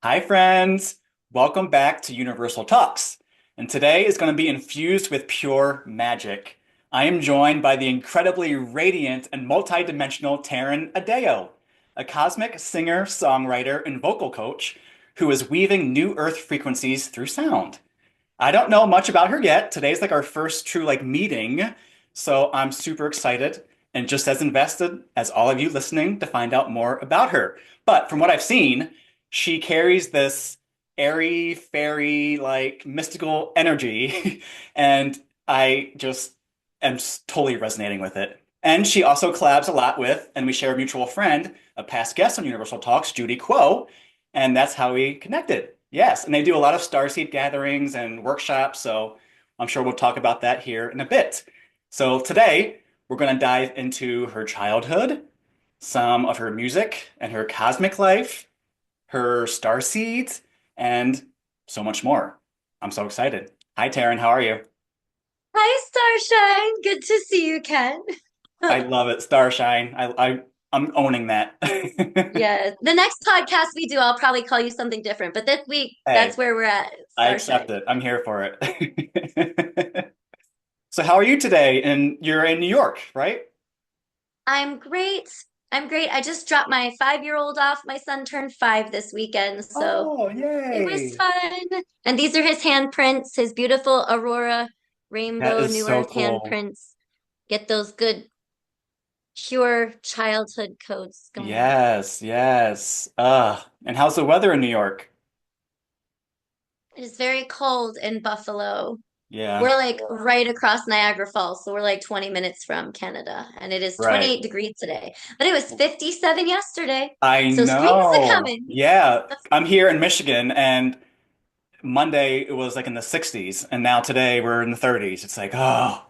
Hi, friends. Welcome back to Universal Talks. And today is going to be infused with pure magic. I am joined by the incredibly radiant and multidimensional Taryn Adeyo, a cosmic singer, songwriter, and vocal coach who is weaving new earth frequencies through sound. I don't know much about her yet. Today's like our first true meeting, so I'm super excited and just as invested as all of you listening to find out more about her. But from what I've seen, she carries this airy, fairy, mystical energy, and I just am totally resonating with it. And she also collabs a lot with, and we share a mutual friend, a past guest on Universal Talks, Judy Kuo, and that's how we connected. Yes, and they do a lot of Starseed gatherings and workshops, so I'm sure we'll talk about that here in a bit. So today, we're going to dive into her childhood, some of her music and her cosmic life, her Starseeds, and so much more. I'm so excited. Hi, Taryn, how are you? Hi, Starshine. Good to see you, Ken. I love it, Starshine. I'm owning that. Yeah, the next podcast we do, I'll probably call you something different, but this week, that's Hey, where we're at, I Starshine. accept it. I'm here for it. So how are you today? And you're in New York, right? I'm great. I'm great. I just dropped my 5-year-old off. My son turned 5 this weekend, so Oh, it was yay. fun. And these are his handprints, his beautiful Aurora That Rainbow is New so Earth cool. handprints. Get those good, pure childhood codes going. Yes, yes. And how's the weather in New York? It is very cold in Buffalo. Yeah, We're like right across Niagara Falls, so we're like 20 minutes from Canada, and it is right. 28 degrees today. But it was 57 yesterday. I So spring's a know. coming. Yeah, I'm here in Michigan, and Monday it was like in the 60s, and now today we're in the 30s. It's like, oh,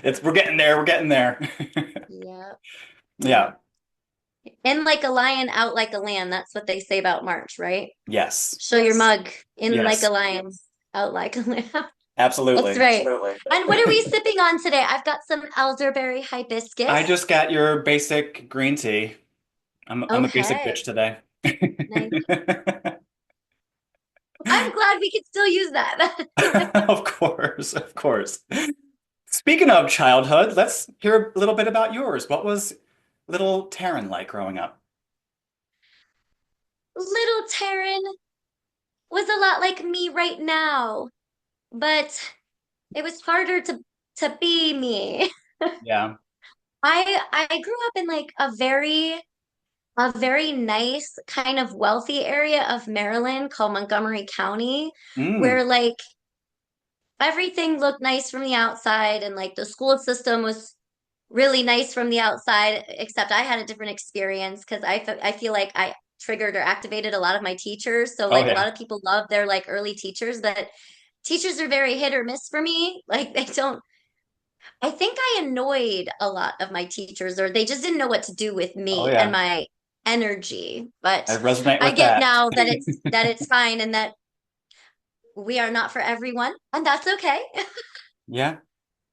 it's we're getting there, we're getting there. Yeah. Yeah. Yeah. In like a lion, out like a lamb. That's what they say about March, right? Yes. Show your mug. In like a Yes. lion, out like a lamb. That's Absolutely. right. And what are we sipping on today? I've got some elderberry I hibiscus. just got your basic green tea. I'm a basic bitch Okay. today. Nice. I'm glad we could still use that. Of course, of course. Speaking of childhood, let's hear a little bit about yours. What was little Taryn like growing up? Little Taryn was a lot like me right now, but it was harder to be me. Yeah. I grew up in like a very nice kind of wealthy area of Maryland called Montgomery County, Mm. where like everything looked nice from the outside and like the school system was really nice from the outside, except I had a different experience because I feel like I triggered or activated a lot of my teachers. So Oh like a yeah. lot of people love their like early teachers, but teachers are very hit or miss for me. Like they don't I think I annoyed a lot of my teachers or they just didn't know what to do with Oh me and yeah. my energy. I But resonate I with get that. now that it's fine and that we are not for everyone, and that's okay. Yeah.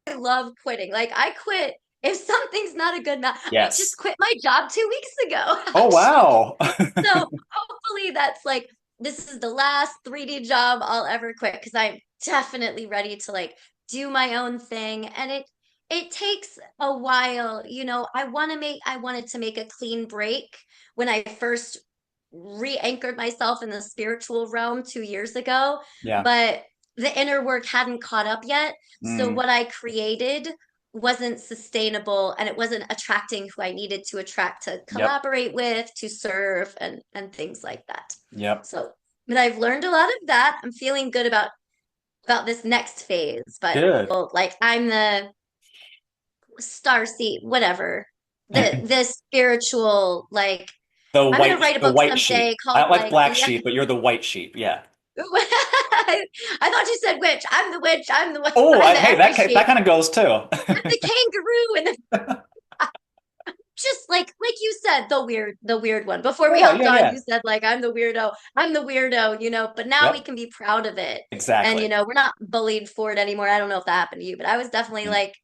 I love quitting. Like I quit if something's not a good match. I just Yes. quit my job 2 weeks ago, Oh actually. wow. So hopefully that's like this is the last 3D job I'll ever quit because I'm definitely ready to like do my own thing. And it takes a while. I wanted to make a clean break when I first re-anchored myself in the spiritual realm 2 years ago, Yeah. but the inner work hadn't caught up yet. So Mm. what I created wasn't sustainable and it wasn't attracting who I needed to attract to Yep. collaborate with, to serve and things like that. Yep. So, but I've learned a lot of that. I'm feeling good about this next phase, but Good. like I'm the star seed, whatever. The spiritual like The I'm gonna white write a the book white sheep. someday I called don't like like black the sheep, but you're the white sheep. Yeah. I thought you said witch. I'm the witch. I'm the Oh, I'm the hey, every that sheep. kind of goes too. I'm the kangaroo and just like you said, the weird one. Before we Yeah, hopped yeah, on, yeah. you said like I'm the weirdo. I'm the weirdo, but now we Yep. can be proud of it. And Exactly. we're not bullied for it anymore. I don't know if that happened to you, but I was definitely Mm. like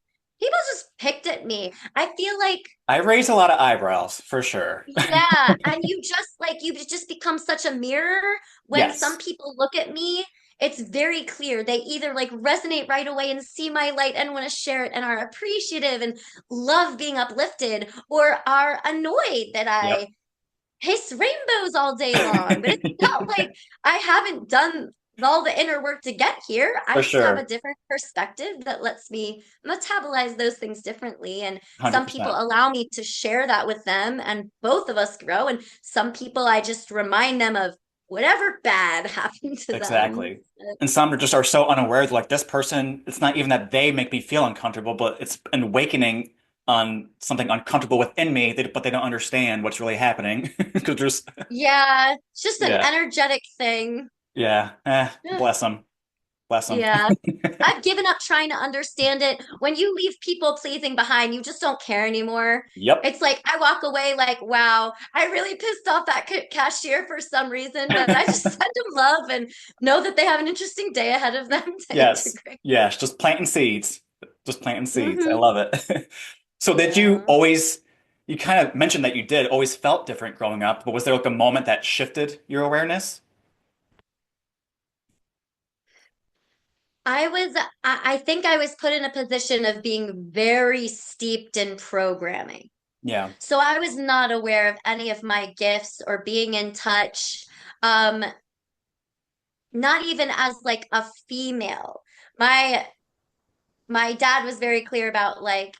people just picked at me. I feel like, I raise a lot of eyebrows for sure. yeah, and you just become such a mirror when some Yes, people look at me. It's very clear. They either like resonate right away and see my light and want to share it and are appreciative and love being uplifted, or are annoyed that yep. I hiss rainbows all day long. But it's not like I haven't done all the inner work to get here. I For just have a sure. different perspective that lets me metabolize those things differently. And some people 100%. allow me to share that with them, and both of us grow. And some people, I just remind them of whatever bad happened to them. Exactly. And some are just are so unaware, like this person, it's not even that they make me feel uncomfortable, but it's an awakening on something uncomfortable within me, but they don't understand what's really happening. Because there's, Yeah, it's just an yeah, energetic thing. yeah, bless them, bless them. Yeah. I've given up trying to understand it. When you leave people pleasing behind, you just don't care anymore. Yep. It's like I walk away like, wow, I really pissed off that cashier for some reason, but I just send them love and know that they have an interesting day ahead of them to Yes, integrate. yes, just planting seeds, just planting seeds. I Hmm. love it. So did you Yeah. always, you kind of mentioned that you did always felt different growing up, but was there like a moment that shifted your awareness? I think I was put in a position of being very steeped in programming. Yeah. So I was not aware of any of my gifts or being in touch. Um, Not even as like a female. My my dad was very clear about like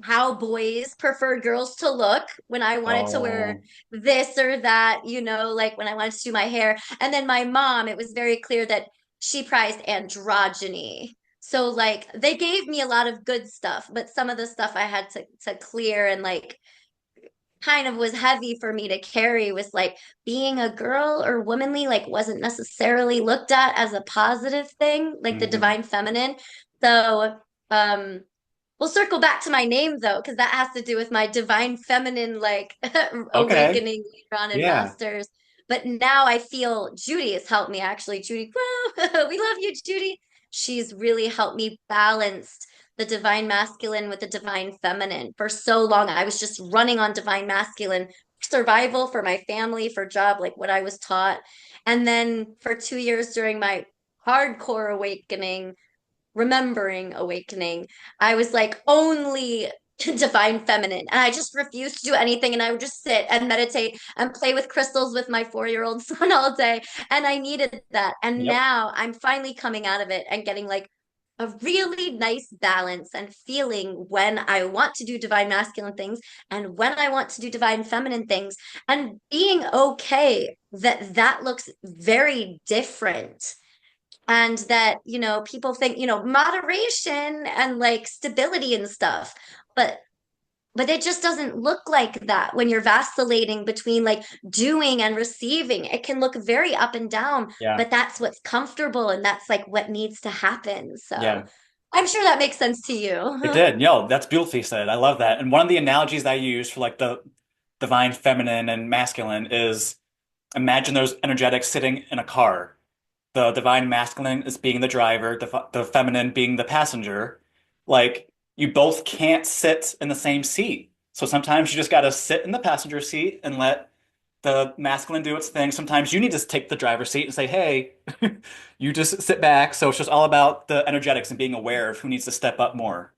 how boys preferred girls to look when I wanted to wear Oh, this or that, like when I wanted to do my hair. And then my mom, it was very clear that she prized androgyny. So like they gave me a lot of good stuff, but some of the stuff I had to clear and like kind of was heavy for me to carry was like being a girl or womanly like wasn't necessarily looked at as a positive thing, like the hmm. divine feminine. So um we'll circle back to my name though, because that has to do with my divine feminine like Okay. awakening later on in Yeah. masters. But now I feel Judy has helped me actually. Judy Kuo, we love you, Judy. She's really helped me balance the divine masculine with the divine feminine. For so long, I was just running on divine masculine survival for my family, for job, like what I was taught. And then for 2 years during my hardcore awakening, remembering awakening, I was like only divine feminine. And I just refused to do anything. And I would just sit and meditate and play with crystals with my 4-year-old son all day. And I needed that. And Yep. now I'm finally coming out of it and getting like a really nice balance and feeling when I want to do divine masculine things and when I want to do divine feminine things, and being okay that that looks very different, and that people think moderation and like stability and stuff, but it just doesn't look like that when you're vacillating between like doing and receiving. It can look very up and down, Yeah. but that's what's comfortable and that's like what needs to happen. So Yeah. I'm sure that makes sense to It you. did. Yo, that's beautifully said. I love that. And one of the analogies I use for like the divine feminine and masculine is imagine those energetics sitting in a car. The divine masculine is being the driver, the feminine being the passenger. Like you both can't sit in the same seat. So sometimes you just got to sit in the passenger seat and let the masculine do its thing. Sometimes you need to take the driver's seat and say, "Hey, you just sit back." So it's just all about the energetics and being aware of who needs to step up more.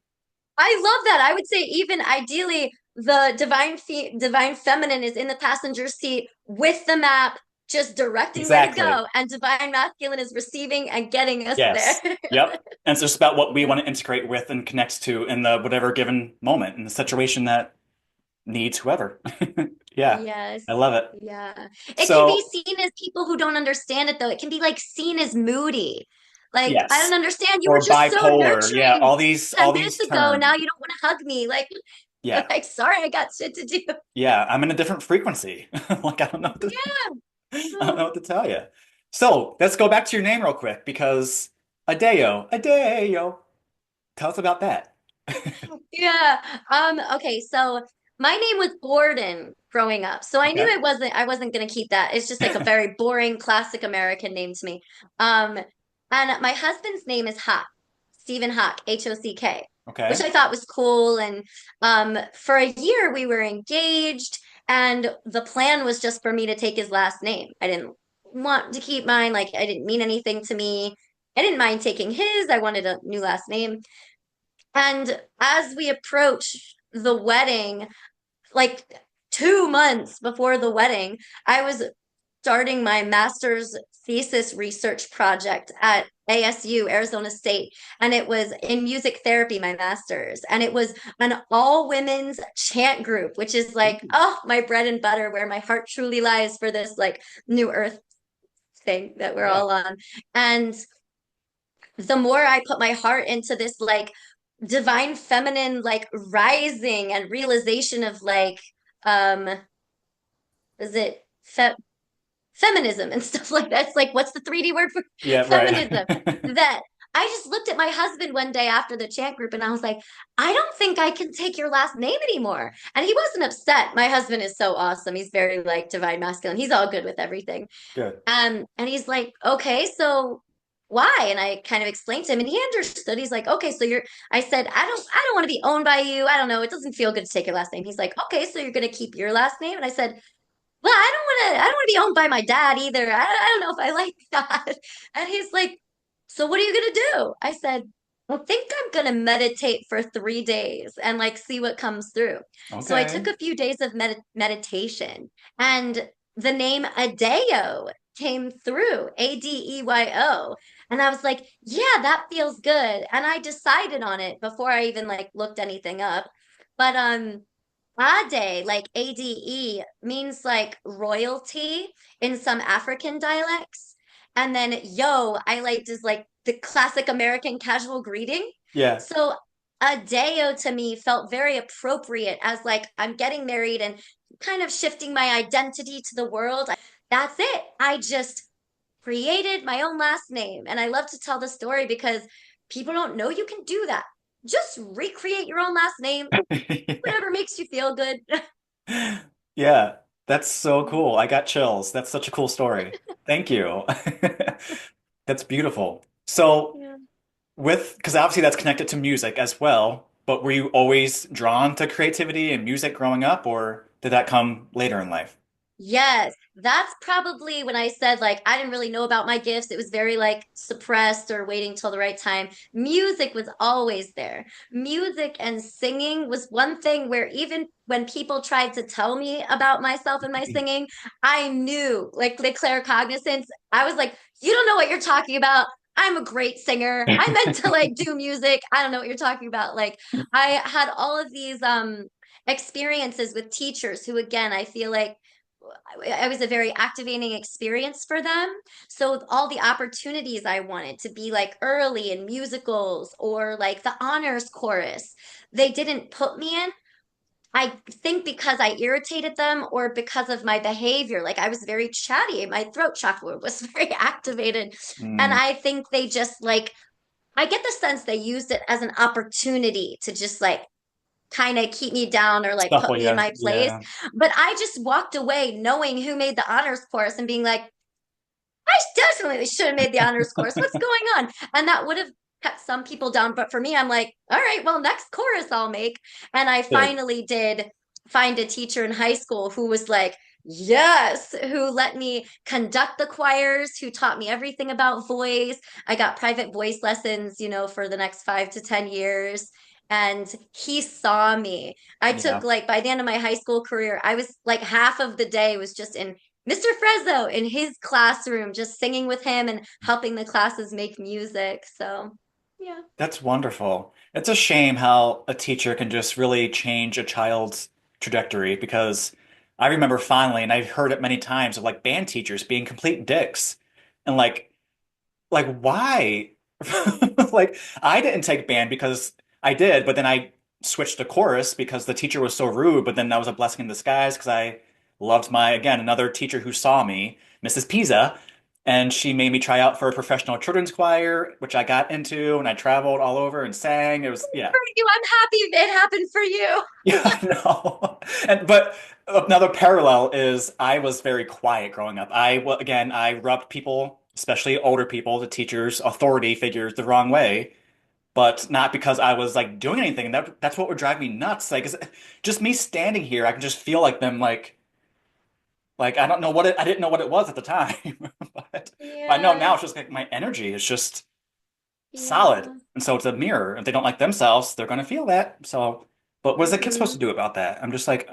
I love that. I would say even ideally the divine feminine is in the passenger seat with the map, just directing where to Exactly. go, and divine masculine is receiving and getting us there. Yes. Yep. And it's just about what we want to integrate with and connect to in the whatever given moment in the situation that needs whoever. Yeah. Yes. I love it. Yeah. It can be So, seen as people who don't understand it though. It can be like seen as moody. Like, I don't yes. understand. You were Or just so bipolar. Yeah, nurturing all 10 minutes these ago, and terms. now you don't want to hug me. Like, Yeah. like, sorry, I got shit to do. Yeah, I'm in a different frequency. Like I don't know what to, I don't Yeah. know what to tell you. So, let's go back to your name real quick because Adeo, Adeo. Tell us about that. Yeah. Okay, so my name was Borden growing up. So I knew Okay. I wasn't gonna keep that. It's just like a very boring classic American name to me. And my husband's name is Hock, Stephen Hock, Hock. Okay. which I thought was cool. And for a year, we were engaged, and the plan was just for me to take his last name. I didn't want to keep mine, like, I didn't mean anything to me. I didn't mind taking his, I wanted a new last name. And as we approached the wedding, like 2 months before the wedding, I was starting my master's thesis research project at ASU, Arizona State, and it was in music therapy, my master's, and it was an all women's chant group, which is like, Ooh. oh, my bread and butter, where my heart truly lies for this like new earth thing that we're Yeah. all on. And the more I put my heart into this like divine feminine like rising and realization of like um is it feminism and stuff like that. It's like, what's the 3D word for Yeah, feminism? right. That I just looked at my husband one day after the chant group and I was like, I don't think I can take your last name anymore. And he wasn't upset. My husband is so awesome. He's very like divine masculine. He's all good with everything. Good. And he's like, okay, so why? And I kind of explained to him and he understood. He's like, okay, so I said, I don't want to be owned by you. I don't know. It doesn't feel good to take your last name. He's like, okay, so you're going to keep your last name? And I said, well, I don't want to be owned by my dad either. I don't know if I like that. And he's like, so what are you gonna do? I said, I think I'm gonna meditate for 3 days and like see what comes through. So I took Okay. a few days of meditation, and the name Adeo came through, Adeyo. And I was like, yeah, that feels good. And I decided on it before I even like looked anything up. But Ade, like ADE, means like royalty in some African dialects. And then yo, I liked is like the classic American casual greeting. Yeah. So Adeo to me felt very appropriate as like I'm getting married and kind of shifting my identity to the world. That's it. I just created my own last name. And I love to tell the story because people don't know you can do that. Just recreate your own last name, whatever makes you feel good. Yeah, that's so cool. I got chills. That's such a cool story. Thank you. That's beautiful. So, Yeah. because obviously that's connected to music as well, but were you always drawn to creativity and music growing up, or did that come later in life? Yes, that's probably when I said like I didn't really know about my gifts. It was very like suppressed or waiting till the right time. Music was always there. Music and singing was one thing where even when people tried to tell me about myself and my singing, I knew like the claircognizance. I was like, you don't know what you're talking about. I'm a great singer. I meant to like do music. I don't know what you're talking about. Like I had all of these experiences with teachers who again, I feel like I was a very activating experience for them. So all the opportunities I wanted to be like early in musicals or like the honors chorus, they didn't put me in. I think because I irritated them or because of my behavior. Like I was very chatty. My throat chakra was very activated. And Mm, I think they just like, I get the sense they used it as an opportunity to just like kind of keep me down or like put shuffle, me in yeah, my place. yeah. But I just walked away knowing who made the honors course and being like, I definitely should have made the honors course. What's going on? And that would have kept some people down. But for me, I'm like, all right, well, next chorus I'll make. And I Good. finally did find a teacher in high school who was like, yes, who let me conduct the choirs, who taught me everything about voice. I got private voice lessons, for the next 5 to 10 years. And he saw me. I took Yeah. like by the end of my high school career, I was like half of the day was just in Mr. Fresno in his classroom, just singing with him and helping the classes make music. So, yeah. That's wonderful. It's a shame how a teacher can just really change a child's trajectory because I remember fondly, and I've heard it many times of like band teachers being complete dicks. And like why? Like I didn't take band because I did, but then I switched to chorus because the teacher was so rude, but then that was a blessing in disguise because I loved again, another teacher who saw me, Mrs. Pisa, and she made me try out for a professional children's choir, which I got into, and I traveled all over and sang. It was, yeah. For you, I'm happy it happened for you. Yeah, I know. But another parallel is I was very quiet growing up. Again, I rubbed people, especially older people, the teachers, authority figures, the wrong way. but not because I was like doing anything. And that's what would drive me nuts. Like, just me standing here, I can just feel like them, like I don't know what I didn't know what it was at the time, but I know now Yeah, it's just like my energy is just solid, yeah. and so it's a mirror. If they don't like themselves, they're gonna feel that. So, but what is a kid supposed to Hmm. do about that? I'm just like,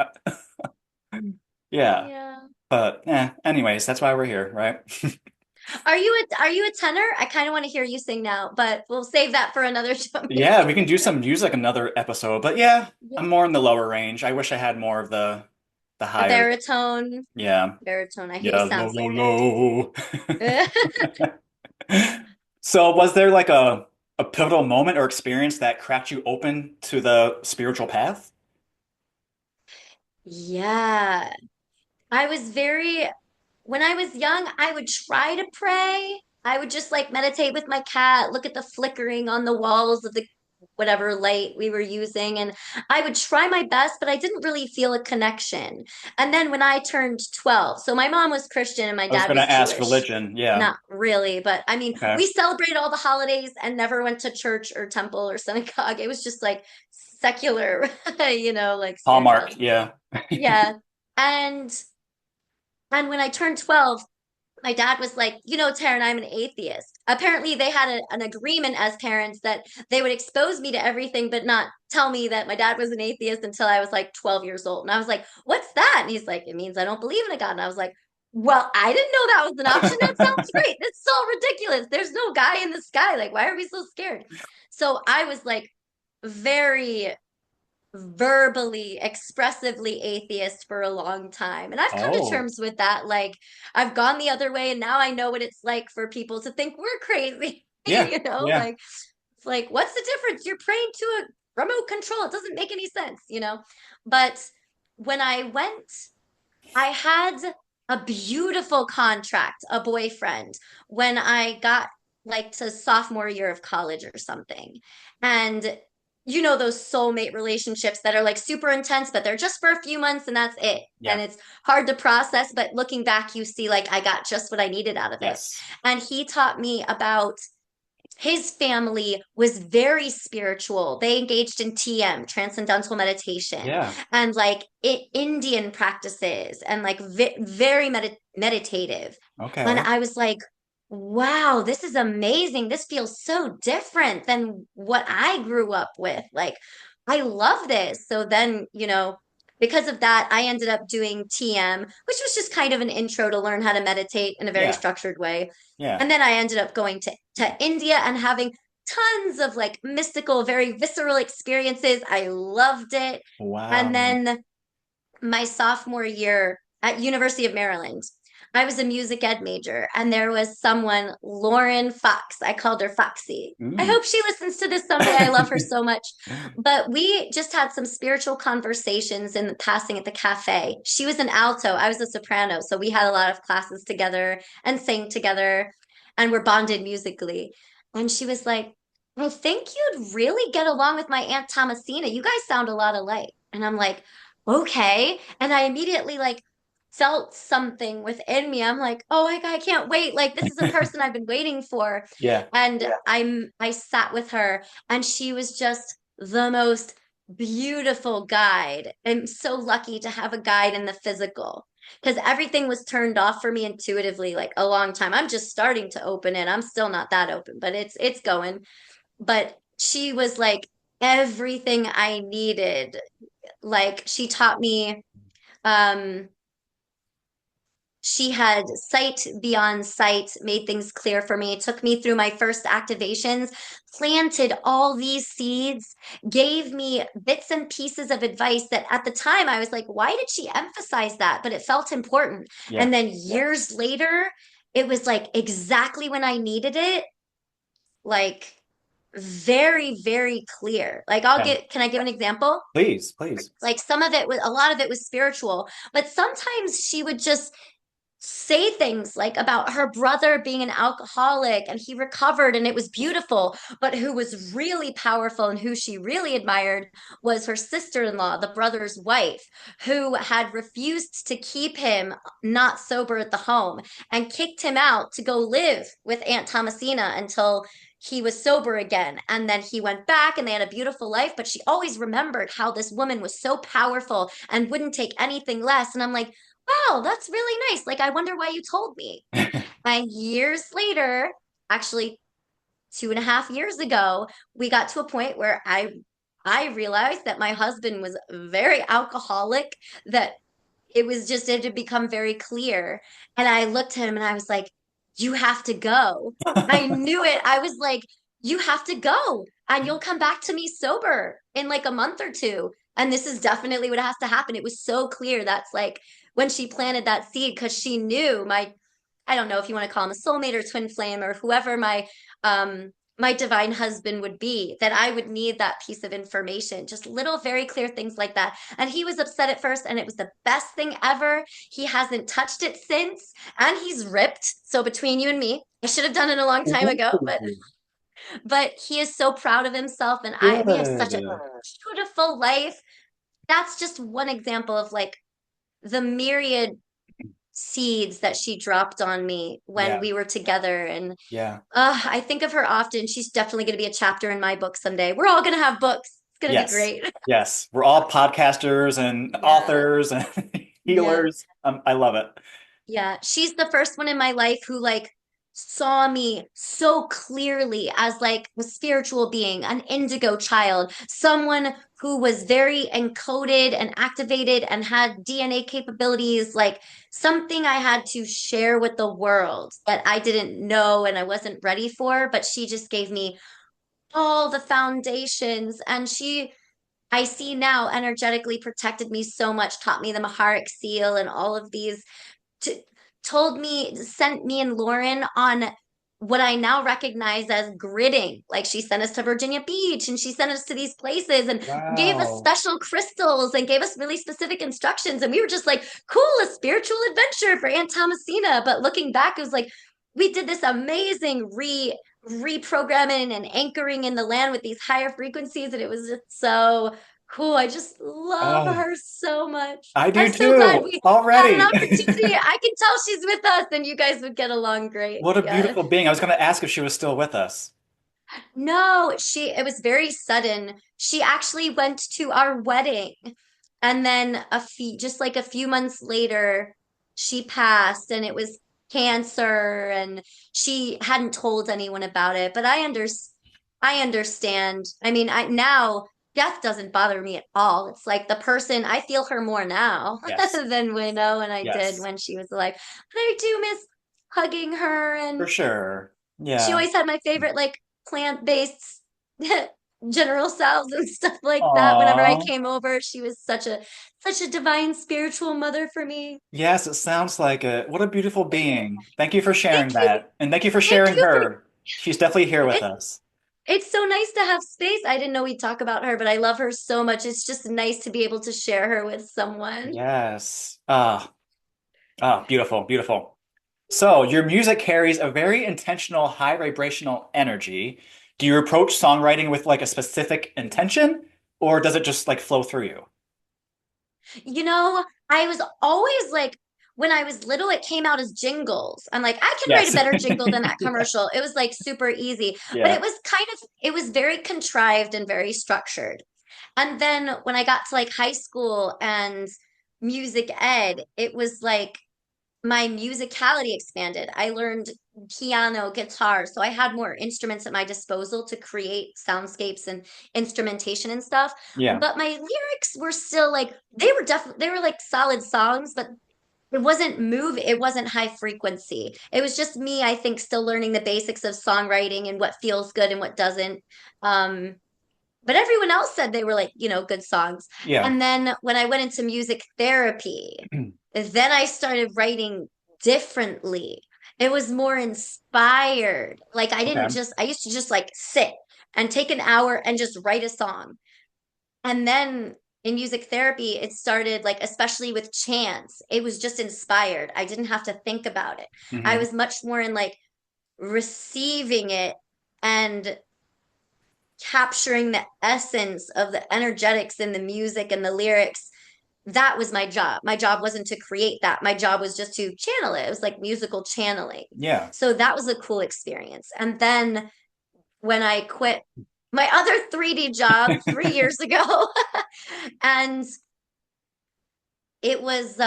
yeah. Yeah. But anyways, that's why we're here, right? Are you a tenor? I kind of want to hear you sing now, but we'll save that for another show Yeah, we maybe. can do some music another episode. But yeah, Yeah. I'm more in the lower range. I wish I had more of the The higher. baritone. Yeah. Baritone. He Yeah, low, sounds low, like that too. low. So was there like a pivotal moment or experience that cracked you open to the spiritual path? Yeah. I was very When I was young, I would try to pray. I would just like meditate with my cat, look at the flickering on the walls of the whatever light we were using. And I would try my best, but I didn't really feel a connection. And then when I turned 12, so my mom was Christian and my I was dad gonna was ask Jewish. religion. Yeah. Not really, but I mean, Okay. we celebrated all the holidays and never went to church or temple or synagogue. It was just like secular, like Hallmark. spirituality. Yeah. Yeah. And when I turned 12, my dad was like, Taryn, I'm an atheist. Apparently, they had an agreement as parents that they would expose me to everything, but not tell me that my dad was an atheist until I was like 12 years old. And I was like, what's that? And he's like, it means I don't believe in a God. And I was like, well, I didn't know that was an option. That sounds great. That's so ridiculous. There's no guy in the sky. Like, why are we so scared? So I was like very verbally, expressively atheist for a long time. And I've come to Oh, terms with that. Like, I've gone the other way, and now I know what it's like for people to think we're crazy. yeah. Yeah. Like, it's like, what's the difference? You're praying to a remote control. It doesn't make any sense. But when I went, I had a beautiful contract, a boyfriend, when I got like to sophomore year of college or something. And those soulmate relationships that are like super intense, but they're just for a few months and that's it. And Yeah. it's hard to process, but looking back, you see like I got just what I needed out of it. Yes. And he taught me about his family was very spiritual. They engaged in TM, transcendental meditation, Yeah. and like Indian practices and like very meditative. And Okay. I was like, wow, this is amazing. This feels so different than what I grew up with. Like, I love this. So then, because of that, I ended up doing TM, which was just kind of an intro to learn how to meditate in a very Yeah. structured way. Yeah. And then I ended up going to India and having tons of like mystical, very visceral experiences. I loved it. And Wow. then my sophomore year at University of Maryland, I was a music ed major, and there was someone, Lauren Fox. I called her Foxy. I Mm. hope she listens to this someday. I love her so much. But we just had some spiritual conversations in the passing at the cafe. She was an alto, I was a soprano. So we had a lot of classes together and sang together and were bonded musically. And she was like, I think you'd really get along with my Aunt Thomasina. You guys sound a lot alike. And I'm like, okay. And I immediately like felt something within me. I'm like, oh my God, I can't wait. Like this is a person I've been waiting for. Yeah. And I sat with her and she was just the most beautiful guide. I'm so lucky to have a guide in the physical because everything was turned off for me intuitively like a long time. I'm just starting to open it. I'm still not that open, but it's going. But she was like everything I needed. Like she taught me um she had sight beyond sight, made things clear for me, took me through my first activations, planted all these seeds, gave me bits and pieces of advice that at the time I was like, why did she emphasize that? But it felt important. Yeah. And then years later, it was like exactly when I needed it, like very, very clear. Like Yeah. can I give an example? Please, please. Like some of it was, a lot of it was spiritual, but sometimes she would just say things like about her brother being an alcoholic and he recovered and it was beautiful, but who was really powerful and who she really admired was her sister-in-law, the brother's wife, who had refused to keep him not sober at the home and kicked him out to go live with Aunt Thomasina until he was sober again. And then he went back and they had a beautiful life. But she always remembered how this woman was so powerful and wouldn't take anything less. And I'm like, wow, that's really nice. Like, I wonder why you told me. And years later, actually 2.5 years ago, we got to a point where I realized that my husband was very alcoholic, that it had become very clear. And I looked at him and I was like, you have to go. I knew it. I was like, you have to go and you'll come back to me sober in like a month or two. And this is definitely what has to happen. It was so clear. That's like when she planted that seed because she knew I don't know if you want to call him a soulmate or twin flame or whoever my divine husband would be, that I would need that piece of information, just little very clear things like that. And he was upset at first, and it was the best thing ever. He hasn't touched it since, and he's ripped. So between you and me, I should have done it a long time ago, Ooh, but he is so proud of himself, and I we have such a good. beautiful life. That's just one example of like the myriad seeds that she dropped on me when Yeah, we were together. And yeah. I think of her often. She's definitely going to be a chapter in my book someday. We're all going to have books. It's going to be Yes. great. Yes. We're all podcasters and Yeah. authors and Yeah. healers. I love it. Yeah. She's the first one in my life who like saw me so clearly as like a spiritual being, an indigo child, someone who was very encoded and activated and had DNA capabilities, like something I had to share with the world that I didn't know and I wasn't ready for, but she just gave me all the foundations. And she, I see now, energetically protected me so much, taught me the Maharic seal and all of these, to, told me, sent me and Lauren on what I now recognize as gridding. Like she sent us to Virginia Beach and she sent us to these places and gave us Wow. special crystals and gave us really specific instructions. And we were just like, cool, a spiritual adventure for Aunt Thomasina. But looking back, it was like, we did this amazing reprogramming and anchoring in the land with these higher frequencies. And it was just so cool. I just love Oh, her so much. I I'm do so glad too. we had an Already. opportunity. I can tell she's with us and you guys would get along great. What a Yeah. beautiful being. I was going to ask if she was still with us. No, it was very sudden. She actually went to our wedding. And then just like a few months later, she passed and it was cancer and she hadn't told anyone about it. But I understand. I mean, I now death doesn't bother me at all. It's like the person I feel her more now Yes. than when I did Yes. when she was alive. But I do miss hugging her, For and sure. she Yeah. always had my favorite like plant-based general cells and stuff like that. Whenever I Aw. came over, she was such a divine spiritual mother for me. Yes, it sounds like it. What a beautiful being. Thank you for Thank sharing you. that. And thank you for Thank sharing you for her. She's definitely here with it. us. It's so nice to have space. I didn't know we'd talk about her, but I love her so much. It's just nice to be able to share her with someone. Yes. Beautiful, beautiful. So, your music carries a very intentional, high vibrational energy. Do you approach songwriting with like a specific intention, or does it just like flow through you? You know, I was always like, when I was little, it came out as jingles. I'm like, I can write a Yes. better jingle than that commercial. It was like super easy, but Yeah. it was very contrived and very structured. And then when I got to like high school and music ed, it was like my musicality expanded. I learned piano, guitar, so I had more instruments at my disposal to create soundscapes and instrumentation and stuff. Yeah. But my lyrics were still like they were like solid songs, but it wasn't high frequency. It was just me, I think, still learning the basics of songwriting and what feels good and what doesn't. Um, but everyone else said they were like, good songs. Yeah. And then when I went into music therapy, then I started writing differently. It was more inspired. Like Okay. I used to just like sit and take an hour and just write a song. And then in music therapy, it started like, especially with chants, it was just inspired. I didn't have to think about it. I Hmm. was much more in like receiving it and capturing the essence of the energetics in the music and the lyrics. That was my job. My job wasn't to create that. My job was just to channel it. It was like musical channeling. Yeah. So that was a cool experience. And then when I quit my other 3D job 3 years ago, and it was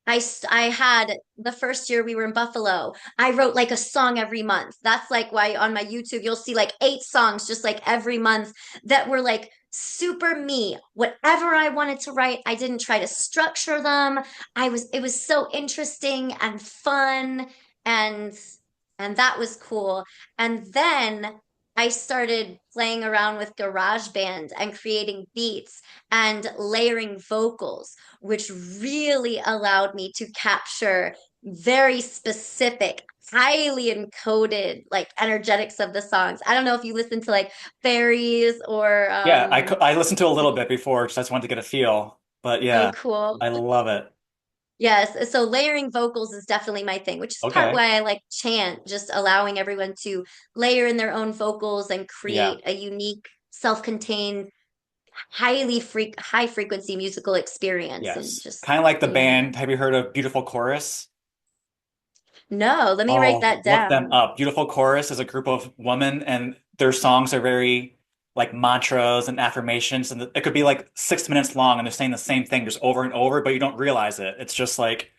I had the first year we were in Buffalo, I wrote like a song every month. That's like why on my YouTube you'll see like 8 songs just like every month that were like super me. Whatever I wanted to write, I didn't try to structure them. It was so interesting and fun and that was cool. And then I started playing around with GarageBand and creating beats and layering vocals, which really allowed me to capture very specific, highly encoded like energetics of the songs. I don't know if you listen to like fairies or Yeah, I listened to a little bit before, just wanted to get a feel. But oh yeah, cool. I love it. Yes, so layering vocals is definitely my thing, which is part Okay. why I like chant, just allowing everyone to layer in their own vocals and Yeah. create a unique, self-contained, high frequency musical experience and Yes. just Kind of like the yeah. band. Have you heard of Beautiful Chorus? No, let me write Oh, that look them down. up. Beautiful Chorus is a group of women, and their songs are very like mantras and affirmations, and it could be like 6 minutes long, and they're saying the same thing just over and over, but you don't realize it. It's just like,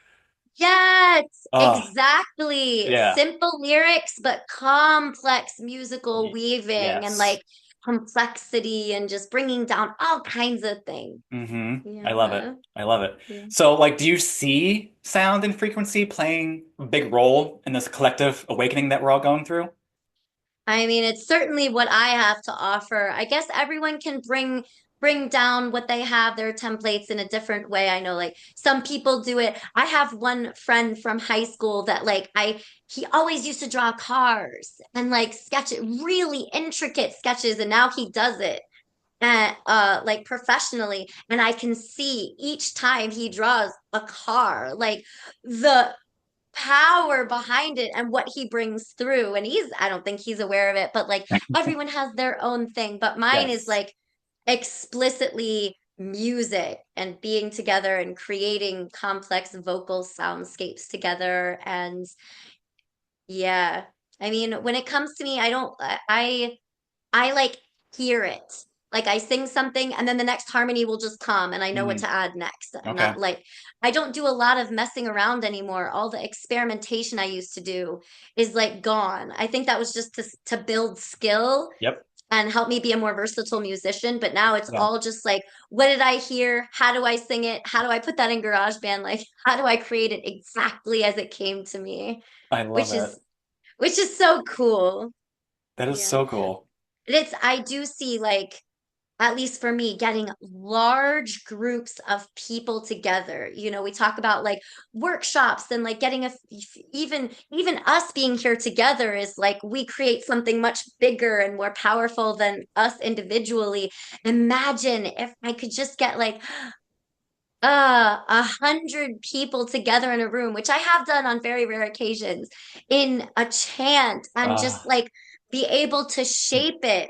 Yes, oh, exactly. yeah. Simple lyrics, but complex musical weaving and Yes. like complexity and just bringing down all kinds of things. I love it. Yeah. I love it. Yeah. So, like, do you see sound and frequency playing a big role in this collective awakening that we're all going through? I mean, it's certainly what I have to offer. I guess everyone can bring down what they have, their templates in a different way. I know like some people do it. I have one friend from high school that like I he always used to draw cars and like sketch it really intricate sketches and now he does it and like professionally and I can see each time he draws a car like the power behind it and what he brings through. And I don't think he's aware of it, but like everyone has their own thing. But mine is Yes. like explicitly music and being together and creating complex vocal soundscapes together. And yeah, I mean, when it comes to me, I like hear it. Like I sing something and then the next harmony will just come and I know what Hmm. to add next. I'm Okay. not like I don't do a lot of messing around anymore. All the experimentation I used to do is like gone. I think that was just to build skill Yep. and help me be a more versatile musician, but now it's Yeah. all just like what did I hear? How do I sing it? How do I put that in GarageBand? Like how do I create it exactly as it came to me? I love Which it. is which is so cool. That is Yeah. so cool. I do see like at least for me, getting large groups of people together. You know, we talk about like workshops and like getting even us being here together is like we create something much bigger and more powerful than us individually. Imagine if I could just get like 100 people together in a room, which I have done on very rare occasions, in a chant and just Uh, like be able to shape it.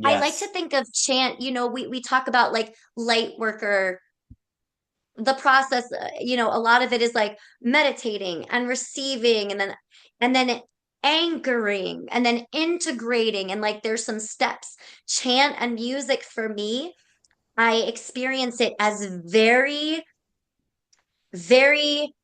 I like to yes. think of chant, you know, we talk about like light worker, the process, you know, a lot of it is like meditating and receiving and then anchoring and then integrating and like there's some steps. Chant and music for me, I experience it as very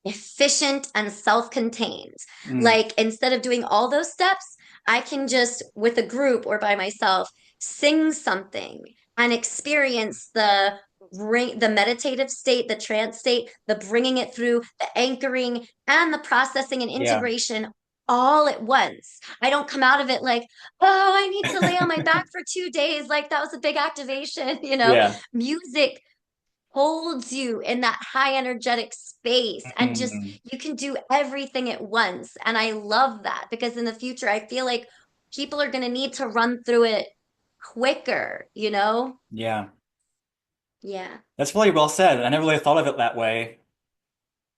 efficient and self-contained. Mm, Like instead of doing all those steps, I can just with a group or by myself sing something and experience the meditative state, the trance state, the bringing it through, the anchoring and the processing and yeah. integration all at once. I don't come out of it like, oh, I need to lay on my back for 2 days. Like that was a big activation, you know? Yeah. Music holds you in that high energetic space and just Mm, you can do everything at once. And I love that because in the future, I feel like people are going to need to run through it quicker, you know? yeah. Yeah. That's really well said. I never really thought of it that way,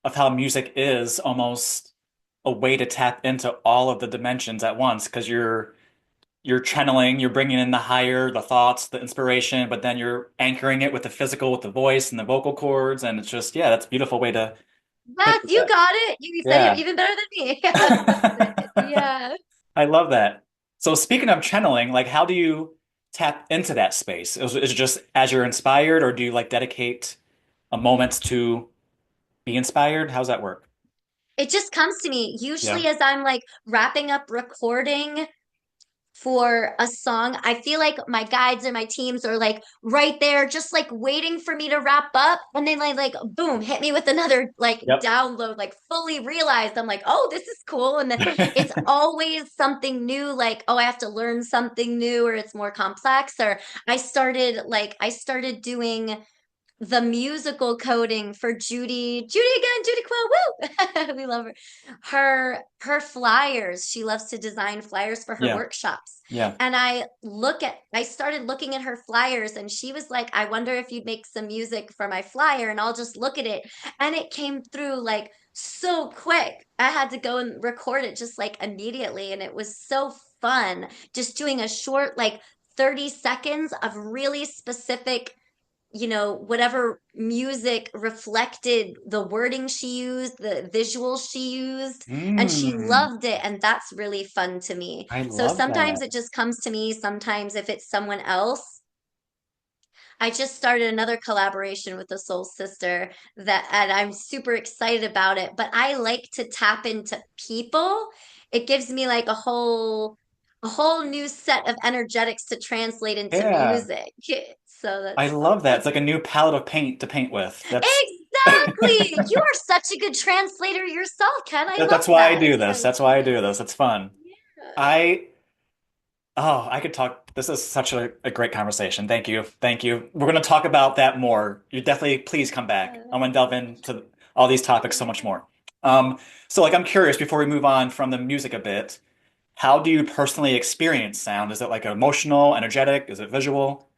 of how music is almost a way to tap into all of the dimensions at once, because you're channeling, you're bringing in the higher, the thoughts, the inspiration, but then you're anchoring it with the physical, with the voice and the vocal cords, and it's just, yeah, that's a beautiful way to think Yes, of you that. got it. You said it Yeah. even better than me. Yes, that's it. Yeah. I love that. So speaking of channeling, like how do you tap into that space? Is it just as you're inspired, or do you like dedicate a moment to be inspired? How's that work? It just comes to me Yeah. usually as I'm like wrapping up recording for a song. I feel like my guides and my teams are like right there, just like waiting for me to wrap up. And then like boom, hit me with another like Yep. download, like fully realized I'm like, oh, this is cool. And then it's always something new, like, oh, I have to learn something new, or it's more complex. Or I started doing the musical coding for Judy again, Judy Kuo, woo! We love her. Her flyers, she loves to design flyers for her Yeah. workshops. Yeah. And I started looking at her flyers, and she was like, I wonder if you'd make some music for my flyer, and I'll just look at it. And it came through like so quick. I had to go and record it just like immediately. And it was so fun just doing a short, like 30 seconds of really specific, whatever music reflected the wording she used, the visuals she used, and she Mm, loved it. And that's really fun to me. I So love sometimes that. it just comes to me. Sometimes if it's someone else, I just started another collaboration with a soul sister and I'm super excited about it. But I like to tap into people. It gives me like a whole new set of energetics to translate into Yeah. music. So I that's love that. It's that's like a new palette of paint to paint with. exactly. You are such a good translator yourself, Ken. I That's love why I that. do I this. That's love why I it. do this. It's fun. Yeah. I Oh, I could talk. This is such a great conversation. Thank you. Thank you. We're going to talk about that more. You definitely please come back. I want to delve into all these topics so much Yeah. more. Um, so like I'm curious before we move on from the music a bit, how do you personally experience sound? Is it like emotional, energetic? Is it visual?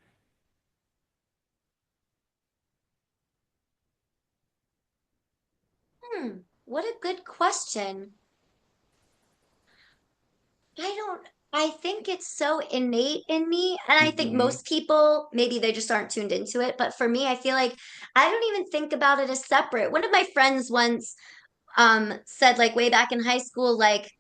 What a good question. I don't, I think it's so innate in me. And I think Hmm. most people, maybe they just aren't tuned into it. But for me, I feel like I don't even think about it as separate. One of my friends once said, like way back in high school, like,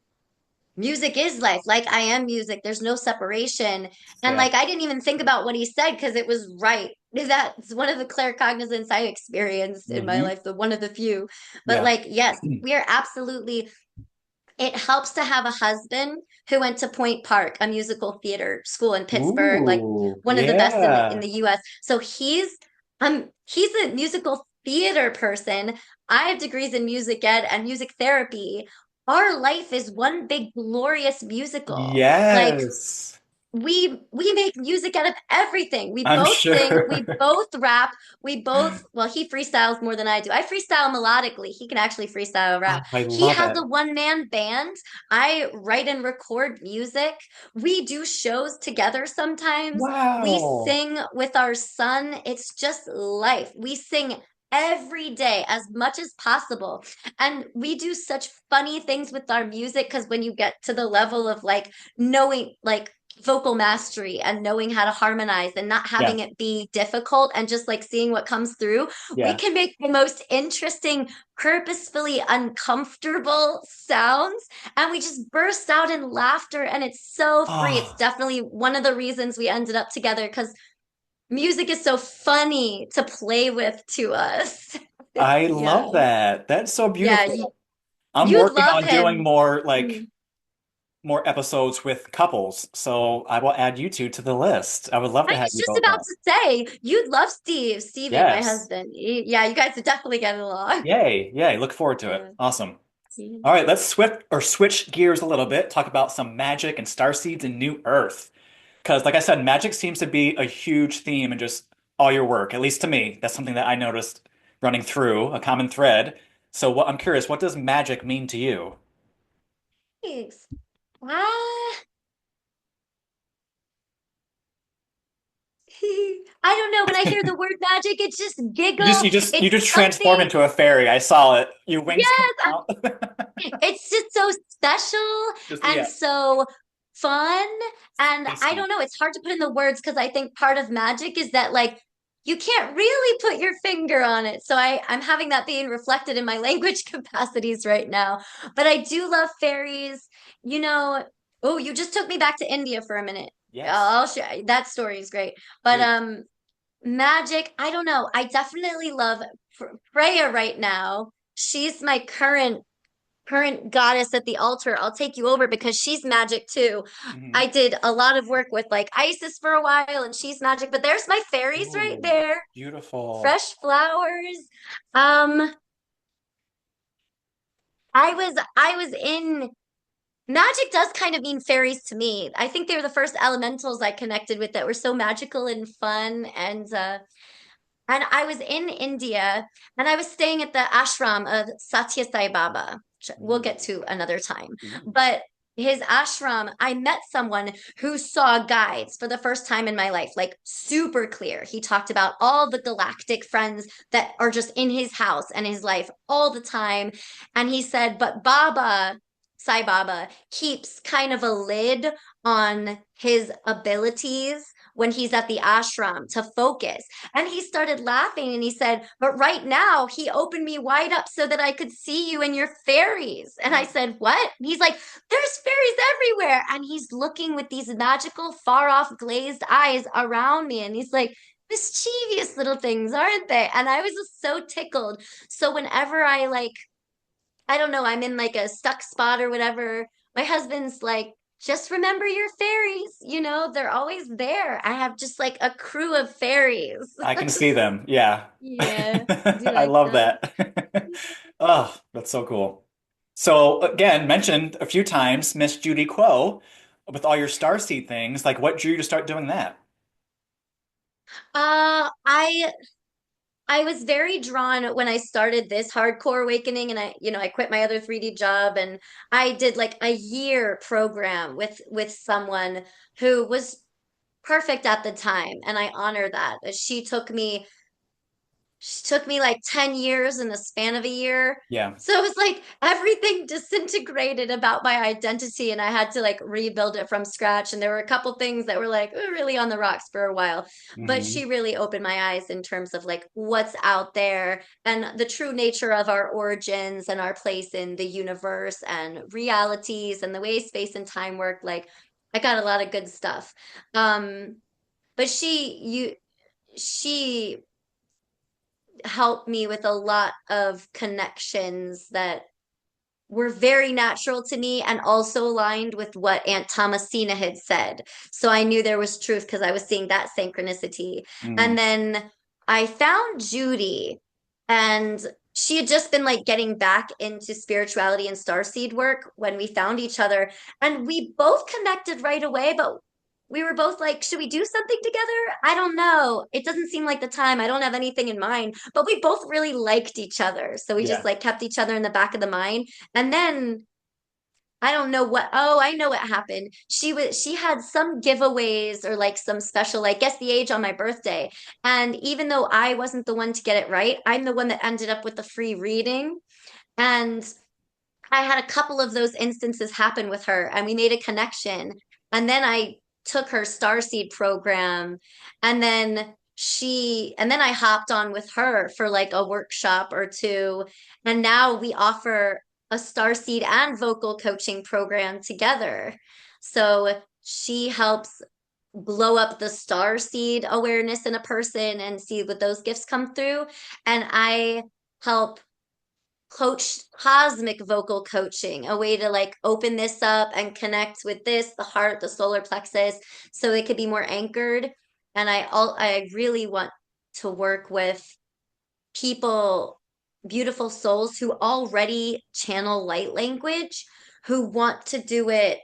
music is life. Like I am music. There's no separation. And Yeah. like I didn't even think about what he said because it was right. That's one of the claircognizance I experienced in my Hmm. life, the one of the few. But Yeah. like, yes, we are absolutely, it helps to have a husband who went to Point Park, a musical theater school in Pittsburgh, like Ooh, one of the best in yeah. the US. So he's a musical theater person. I have degrees in music ed and music therapy. Our life is one big glorious musical. Like Yes. we make music out of everything. We I'm both sing, we sure. both rap, well, he freestyles more than I do. I freestyle melodically. He can actually freestyle Oh, rap. I He love has it. a one-man band. I write and record music. We do shows together sometimes. We Wow. sing with our son. It's just life. We sing every day as much as possible. And we do such funny things with our music because when you get to the level of like knowing like vocal mastery and knowing how to harmonize and not Yeah. having it be difficult and just like seeing what comes through, we Yeah. can make the most interesting, purposefully uncomfortable sounds. And we just burst out in laughter. And it's so free. It's Oh, definitely one of the reasons we ended up together because music is so funny to play with to us. I Yeah. love that. That's so Yeah. beautiful. I'm You'd working love on doing him. more like Mm. more episodes with couples, so I will add you two to the list. I would love I to have was you just both about on. to say, you'd love Steve, Steven, my Yes. husband. Yeah, you guys would definitely get along. Yay. Yay. Look forward to it. Yeah. Awesome. Yeah. All right, let's switch gears a little bit, talk about some magic and starseeds and New Earth. Because, like I said, magic seems to be a huge theme in just all your work, at least to me. That's something that I noticed running through, a common thread. So, I'm curious, what does magic mean to you? Thanks. Ah, I don't know. When I hear the word magic, it's just You just giggle. you just you It's just transform something. into a fairy. I saw it. Your wings come Yes, out. it's just so special Just and yeah, so fun. And I tasty. don't know, it's hard to put in the words because I think part of magic is that like you can't really put your finger on it. So I'm having that being reflected in my language capacities right now. But I do love fairies. You know, oh, you just took me back to India for a minute. Yes, I'll share that story is great. But please. magic, I don't know. I definitely love Freya right now. She's my current goddess at the altar. I'll take you over because she's magic too. Hmm. I did a lot of work with like Isis for a while and she's magic, but there's my fairies right Ooh, there. beautiful. Fresh flowers. Um, I was in magic does kind of mean fairies to me. I think they were the first elementals I connected with that were so magical and fun and I was in India and I was staying at the ashram of Satya Sai Baba, which we'll get Ooh, to another time. ooh. But his ashram, I met someone who saw guides for the first time in my life, like super clear. He talked about all the galactic friends that are just in his house and his life all the time. And he said, but Baba, Sai Baba, keeps kind of a lid on his abilities when he's at the ashram to focus. And he started laughing and he said, but right now he opened me wide up so that I could see you and your fairies. And I said, what? And he's like, there's fairies everywhere. And he's looking with these magical, far off glazed eyes around me. And he's like, mischievous little things, aren't they? And I was just so tickled. So whenever I like, I don't know, I'm in like a stuck spot or whatever, my husband's like, just remember your fairies, they're always there. I have just like a crew of fairies. I can see them. Yeah. Yeah. Do you I like love them? that. Oh, that's so cool. So again, mentioned a few times, Miss Judy Kuo, with all your Starseed things, like what drew you to start doing that? I was very drawn when I started this hardcore awakening and I quit my other 3D job and I did like a year program with someone who was perfect at the time and I honor that. She took me like 10 years in the span of a year. Yeah. So it was like everything disintegrated about my identity and I had to like rebuild it from scratch. And there were a couple things that were like really on the rocks for a while. But Hmm. she really opened my eyes in terms of like what's out there and the true nature of our origins and our place in the universe and realities and the way space and time work. Like I got a lot of good stuff. But she helped me with a lot of connections that were very natural to me and also aligned with what Aunt Thomasina had said. So I knew there was truth because I was seeing that synchronicity. And Hmm. then I found Judy and she had just been like getting back into spirituality and starseed work when we found each other. And we both connected right away, but we were both like, should we do something together? I don't know. It doesn't seem like the time. I don't have anything in mind, but we both really liked each other. So we just Yeah. like kept each other in the back of the mind. And then I don't know I know what happened. She had some giveaways or like some special, like guess the age on my birthday. And even though I wasn't the one to get it right, I'm the one that ended up with the free reading. And I had a couple of those instances happen with her and we made a connection. And then I took her Starseed program and then I hopped on with her for like a workshop or two. And now we offer a Starseed and vocal coaching program together. So she helps blow up the Starseed awareness in a person and see what those gifts come through. And I help coach cosmic vocal coaching, a way to like open this up and connect with this, the heart, the solar plexus, so it could be more anchored. And I really want to work with people, beautiful souls who already channel light language, who want to do it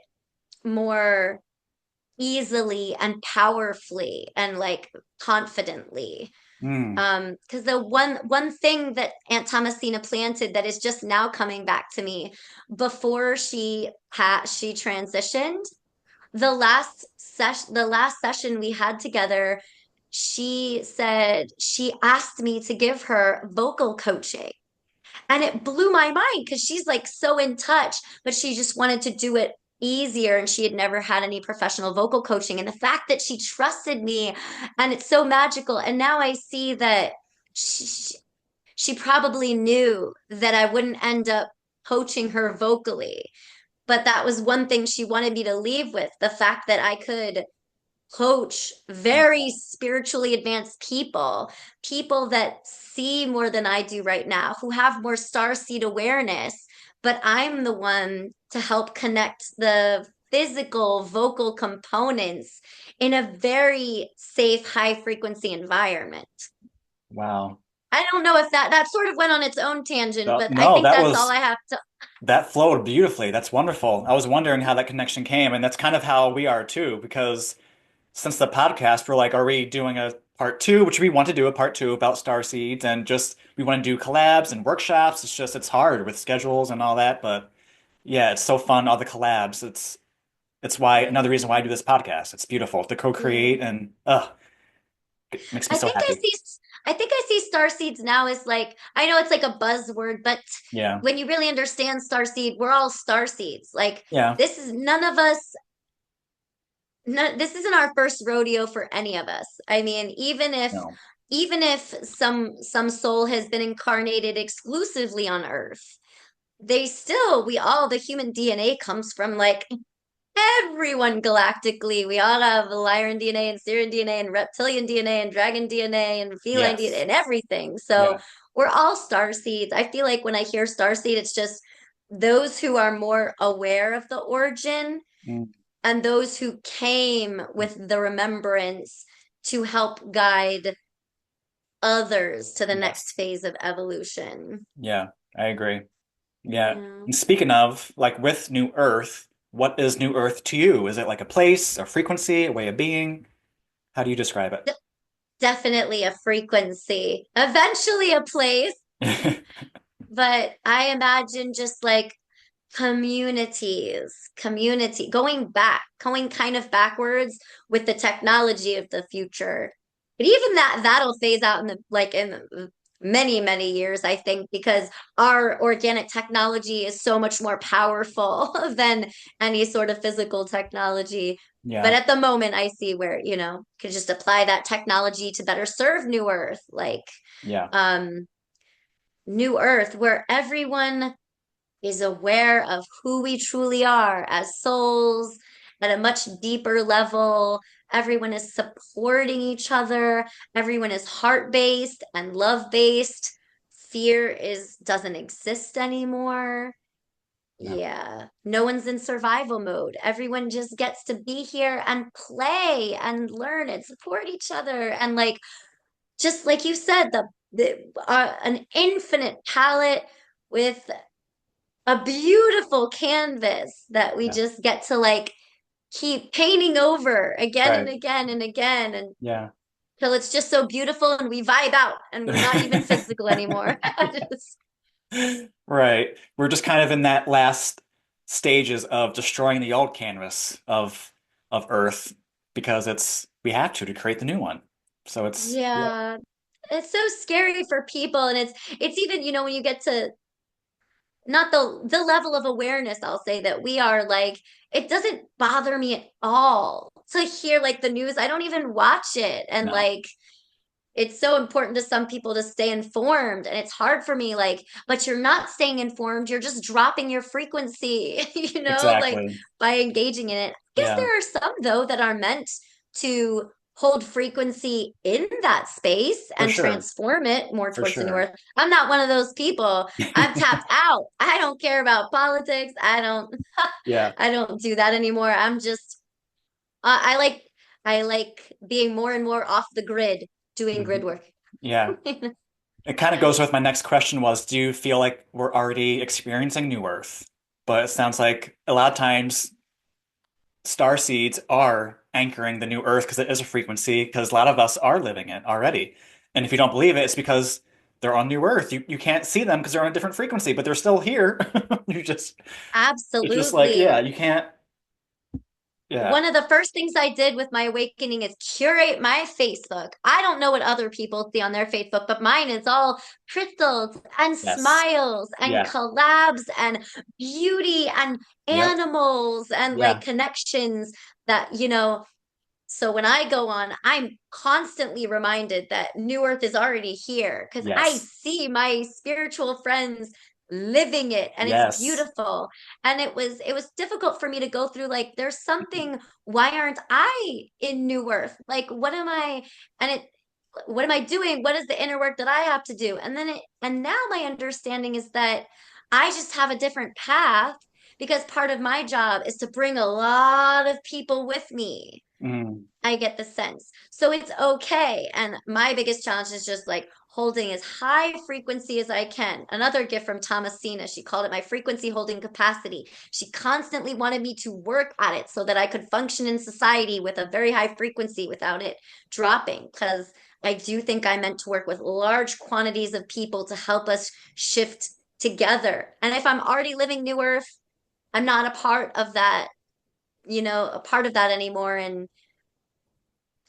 more easily and powerfully and like confidently. Mm. Because the one thing that Aunt Thomasina planted that is just now coming back to me, before she transitioned, the last session we had together, she said she asked me to give her vocal coaching. And it blew my mind because she's like so in touch, but she just wanted to do it easier. And she had never had any professional vocal coaching. And the fact that she trusted me, and it's so magical. And now I see that she, she probably knew that I wouldn't end up coaching her vocally. But that was one thing she wanted me to leave with, the fact that I could coach very spiritually advanced people, people that see more than I do right now, who have more starseed awareness. But I'm the one to help connect the physical vocal components in a very safe, high frequency environment. Wow. I don't know if that sort of went on its own tangent, but I No, think that's all I have to. that flowed beautifully. That's wonderful. I was wondering how that connection came, and that's kind of how we are too, because since the podcast, we're like, are we doing a part two? Which we want to do a part two about star seeds, and just we want to do collabs and workshops. It's just it's hard with schedules and all that, but yeah, it's so fun, all the collabs. It's why another reason why I do this podcast. It's beautiful to co-create Yeah. and it makes me I so think I happy. see I think I see starseeds now as like I know it's like a buzzword, but Yeah. when you really understand starseed, we're all starseeds. Like Yeah. this is none of us no, this isn't our first rodeo for any of us. I mean, No. even if some soul has been incarnated exclusively on Earth, they still we all the human DNA comes from like everyone galactically. We all have Lyran DNA and Syrian DNA and reptilian DNA and dragon DNA and feline DNA Yes. and everything. So Yeah. we're all star seeds. I feel like when I hear star seed, it's just those who are more aware of the origin Mm. and those who came with the remembrance to help guide others to the next Yes. phase of evolution. Yeah. I agree. Yeah. Yeah. And speaking of, like with New Earth, what is New Earth to you? Is it like a place, a frequency, a way of being? How do you describe De- Definitely a frequency, eventually a place, it? but I imagine just like communities, community, going kind of backwards with the technology of the future. But even that'll phase out in the like in many, many years, I think, because our organic technology is so much more powerful than any sort of physical technology. But Yeah. at the moment, I see where, could just apply that technology to better serve New Earth, like Yeah. um New Earth, where everyone is aware of who we truly are as souls at a much deeper level. Everyone is supporting each other. Everyone is heart-based and love-based. Fear is doesn't exist anymore. Yeah. Yeah, no one's in survival mode. Everyone just gets to be here and play and learn and support each other. And like just like you said, the an infinite palette with a beautiful canvas that we Yeah. just get to like keep painting over again and Right. again and again Yeah. until it's just so beautiful and we vibe out and we're not even physical anymore. Just, Right. We're just kind of in that last stages of destroying the old canvas of Earth because it's we have to create the new one. So it's yeah. yeah, it's so scary for people and it's even, when you get to not the level of awareness, I'll say that we are like, it doesn't bother me at all to hear like the news. I don't even watch it. And No. like it's so important to some people to stay informed and it's hard for me like but you're not staying informed, you're just dropping your frequency, like Exactly. by engaging in it. I guess Yeah. there are some though that are meant to hold frequency in that space For and sure. transform it more For towards the new sure. earth. I'm not one of those people. I'm tapped out. I don't care about politics. I don't Yeah. I don't do that anymore. I'm just I like being more and more off the grid doing Mhm. grid work. Yeah. It kind of goes with my next question was, do you feel like we're already experiencing New Earth? But it sounds like a lot of times star seeds are anchoring the new Earth because it is a frequency, because a lot of us are living it already. And if you don't believe it, it's because they're on New Earth. You can't see them because they're on a different frequency, but they're still here. You just it's just like, yeah, Absolutely. you can't. Yeah. one of the first things I did with my awakening is curate my Facebook. I don't know what other people see on their Facebook, but mine is all crystals and Yes. smiles and Yeah. collabs and beauty and Yep. animals and like Yeah. connections that, so when I go on, I'm constantly reminded that New Earth is already here because I Yes. see my spiritual friends living it and it's Yes. beautiful. And it was difficult for me to go through like there's something, why aren't I in New Earth? Like and it what am I doing? What is the inner work that I have to do? And now my understanding is that I just have a different path because part of my job is to bring a lot of people with me. Mm. I get the sense. So it's okay. And my biggest challenge is just like holding as high frequency as I can. Another gift from Thomasina, she called it my frequency holding capacity. She constantly wanted me to work at it so that I could function in society with a very high frequency without it dropping. Because I do think I'm meant to work with large quantities of people to help us shift together. And if I'm already living New Earth, I'm not a part of that, a part of that anymore. And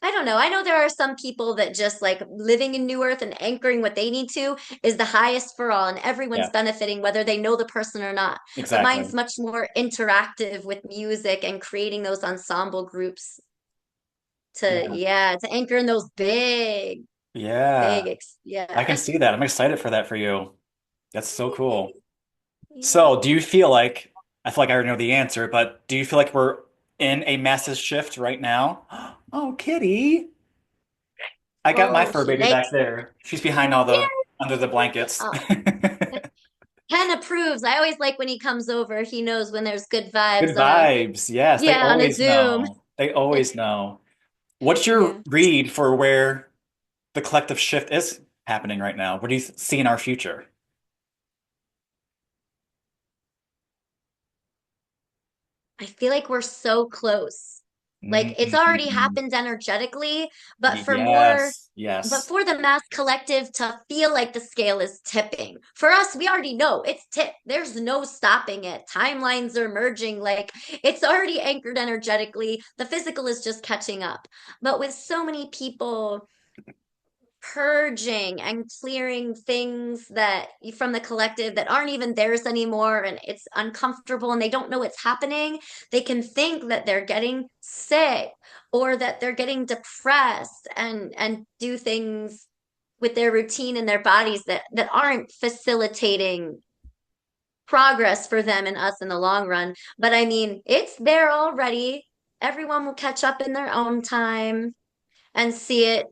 I don't know. I know there are some people that just like living in New Earth and anchoring what they need to is the highest for all, and everyone's Yeah. benefiting whether they know the person or not. But mine's Exactly. much more interactive with music and creating those ensemble groups Yeah. to anchor in those Yeah. I can yeah. see that. I'm excited for that for you. That's so cool. Yeah. So, do you feel like, I feel like I already know the answer, but do you feel like we're in a massive shift right now? Oh, kitty. I got my Oh, fur he baby back likes. there. She's behind all the, under the blankets. Oh, Ken approves. I always like when he comes over. He knows when there's good Good vibes vibes. Yes, they on a always Zoom. know. They always know. What's your Yeah. read for where the collective shift is happening right now? What do you see in our future? I feel like we're so close. Like it's already Mm, happened energetically, but yes, but yes. for the mass collective to feel like the scale is tipping. For us, we already know it's tip. There's no stopping it. Timelines are merging. Like it's already anchored energetically. The physical is just catching up. But with so many people purging and clearing things that from the collective that aren't even theirs anymore and it's uncomfortable and they don't know what's happening, they can think that they're getting sick or that they're getting depressed and do things with their routine and their bodies that aren't facilitating progress for them and us in the long run. But I mean, it's there already. Everyone will catch up in their own time and see it,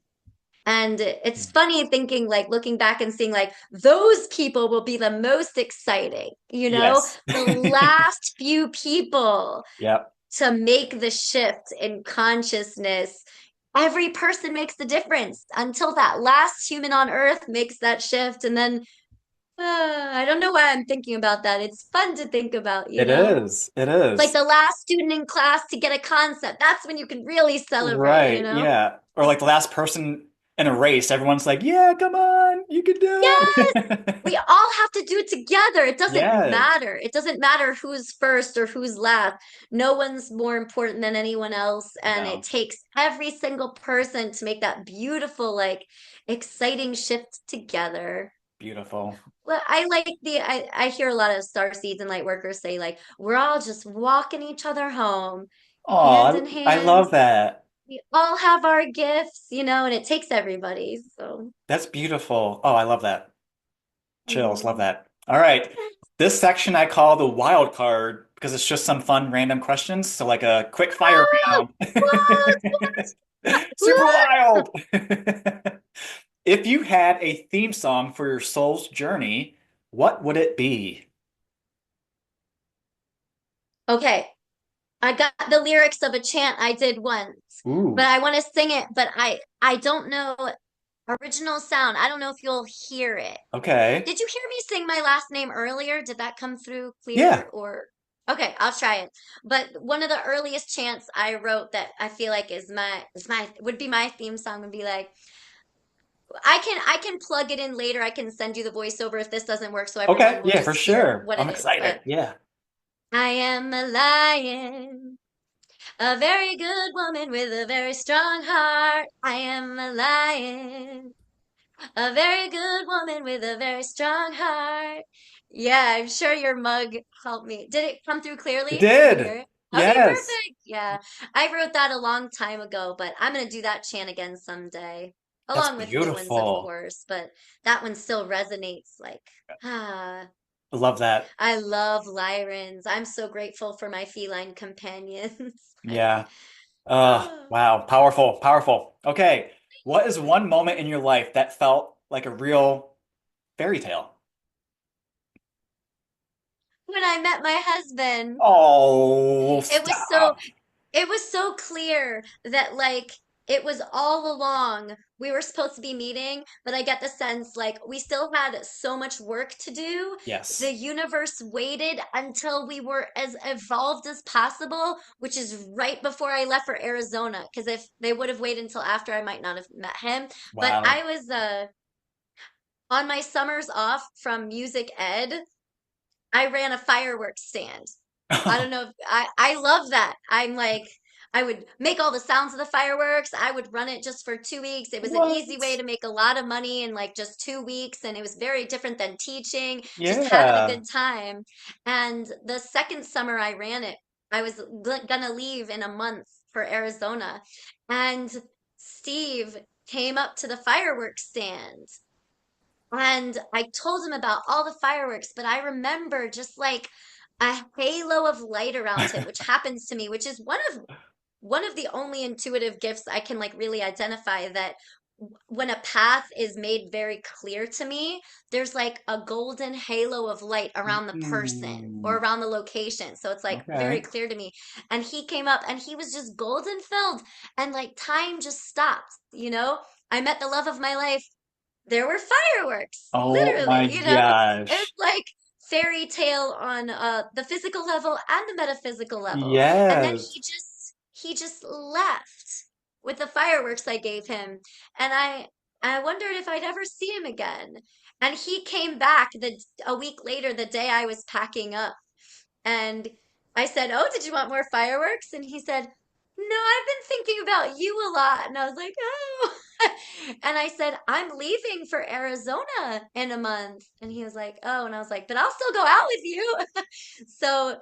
and it's funny thinking, like, looking back and seeing, like, those people will be the most exciting, Yes. the last few people Yep. to make the shift in consciousness. Every person makes the difference until that last human on earth makes that shift. And then I don't know why I'm thinking about that. It's fun to think about, It is. It like is. the last student in class to get a concept. That's when you can really celebrate, Right. Yeah. Or like the last person in a race, everyone's like, yeah, come on, you can do Yes, we it. all have to do it together. It doesn't Yes. matter. It doesn't matter who's first or who's last. No one's more important than anyone else. And it No. takes every single person to make that beautiful, like exciting shift together. Beautiful. Well, I hear a lot of Starseeds and light workers say, like, we're all just walking each other home, hand in Oh, I hand. love that. We all have our gifts, and it takes everybody. So, That's beautiful. Oh, I love that. Chills. Love yeah. that. All right. This section I call the wild card because it's just some fun random questions. So like a quick fire Oh, round. what? Super wild. If you had a theme song for your soul's journey, what would it be? Okay, I got the lyrics of a chant I did once, but Ooh, I want to sing it, but I don't know original sound. I don't know if you'll hear it. okay. Did you hear me sing my last name earlier? Did that come through Yeah. clear or Okay, I'll try it. But one of the earliest chants I wrote that I feel like is my would be my theme song would be like I can plug it in later. I can send you the voiceover if this doesn't work so Okay. everyone will Yeah, for just hear sure. what I'm it is. excited. But Yeah. I am a lion. A very good woman with a very strong heart. I am a lion. A very good woman with a very strong heart. Yeah, I'm sure your mug helped me. Did it come through It clearly? Can you hear did. it? Okay, Yes. perfect. Yeah, I wrote that a long time ago, but I'm gonna do that chant again someday, That's along with new ones, of beautiful. course. But that one still resonates like, ah, I love that. I love Lyrens. I'm so grateful for my feline companions. Like, Yeah. ah. Wow. Powerful. Powerful. Okay. What is one moment in your life that felt like a real fairy tale? When I met my husband, Oh, it was so stop. it was so clear that like it was all along we were supposed to be meeting, but I get the sense like we still had so much work to do. The Yes. universe waited until we were as evolved as possible, which is right before I left for Arizona. Because if they would have waited until after, I might not have met him. But Wow. I was on my summers off from music ed. I ran a fireworks stand. I don't know if I love that. I'm like I would make all the sounds of the fireworks. I would run it just for 2 weeks. It was an easy way What? to make a lot of money in like just 2 weeks, and it was very different than teaching, just having a Yeah. good time. And the second summer I ran it, I was gonna leave in a month for Arizona, and Steve came up to the fireworks stand and I told him about all the fireworks, but I remember just like a halo of light around him, which happens to me, which is one of the only intuitive gifts I can like really identify that when a path is made very clear to me, there's like a golden halo of light around the person or Hmm. around the location. So it's like very Okay. clear to me. And he came up and he was just golden filled and like time just stopped, you know? I met the love of my life, there were fireworks, Oh my literally, you know? It's gosh. like fairy tale on the physical level and the metaphysical level. And then Yes. he just left with the fireworks I gave him. And I wondered if I'd ever see him again. And he came back a week later, the day I was packing up. And I said, "Oh, did you want more fireworks?" And he said, "No, I've been thinking about you a lot." And I was like, "Oh." And I said, "I'm leaving for Arizona in a month." And he was like, "Oh." And I was like, "But I'll still go out with you." So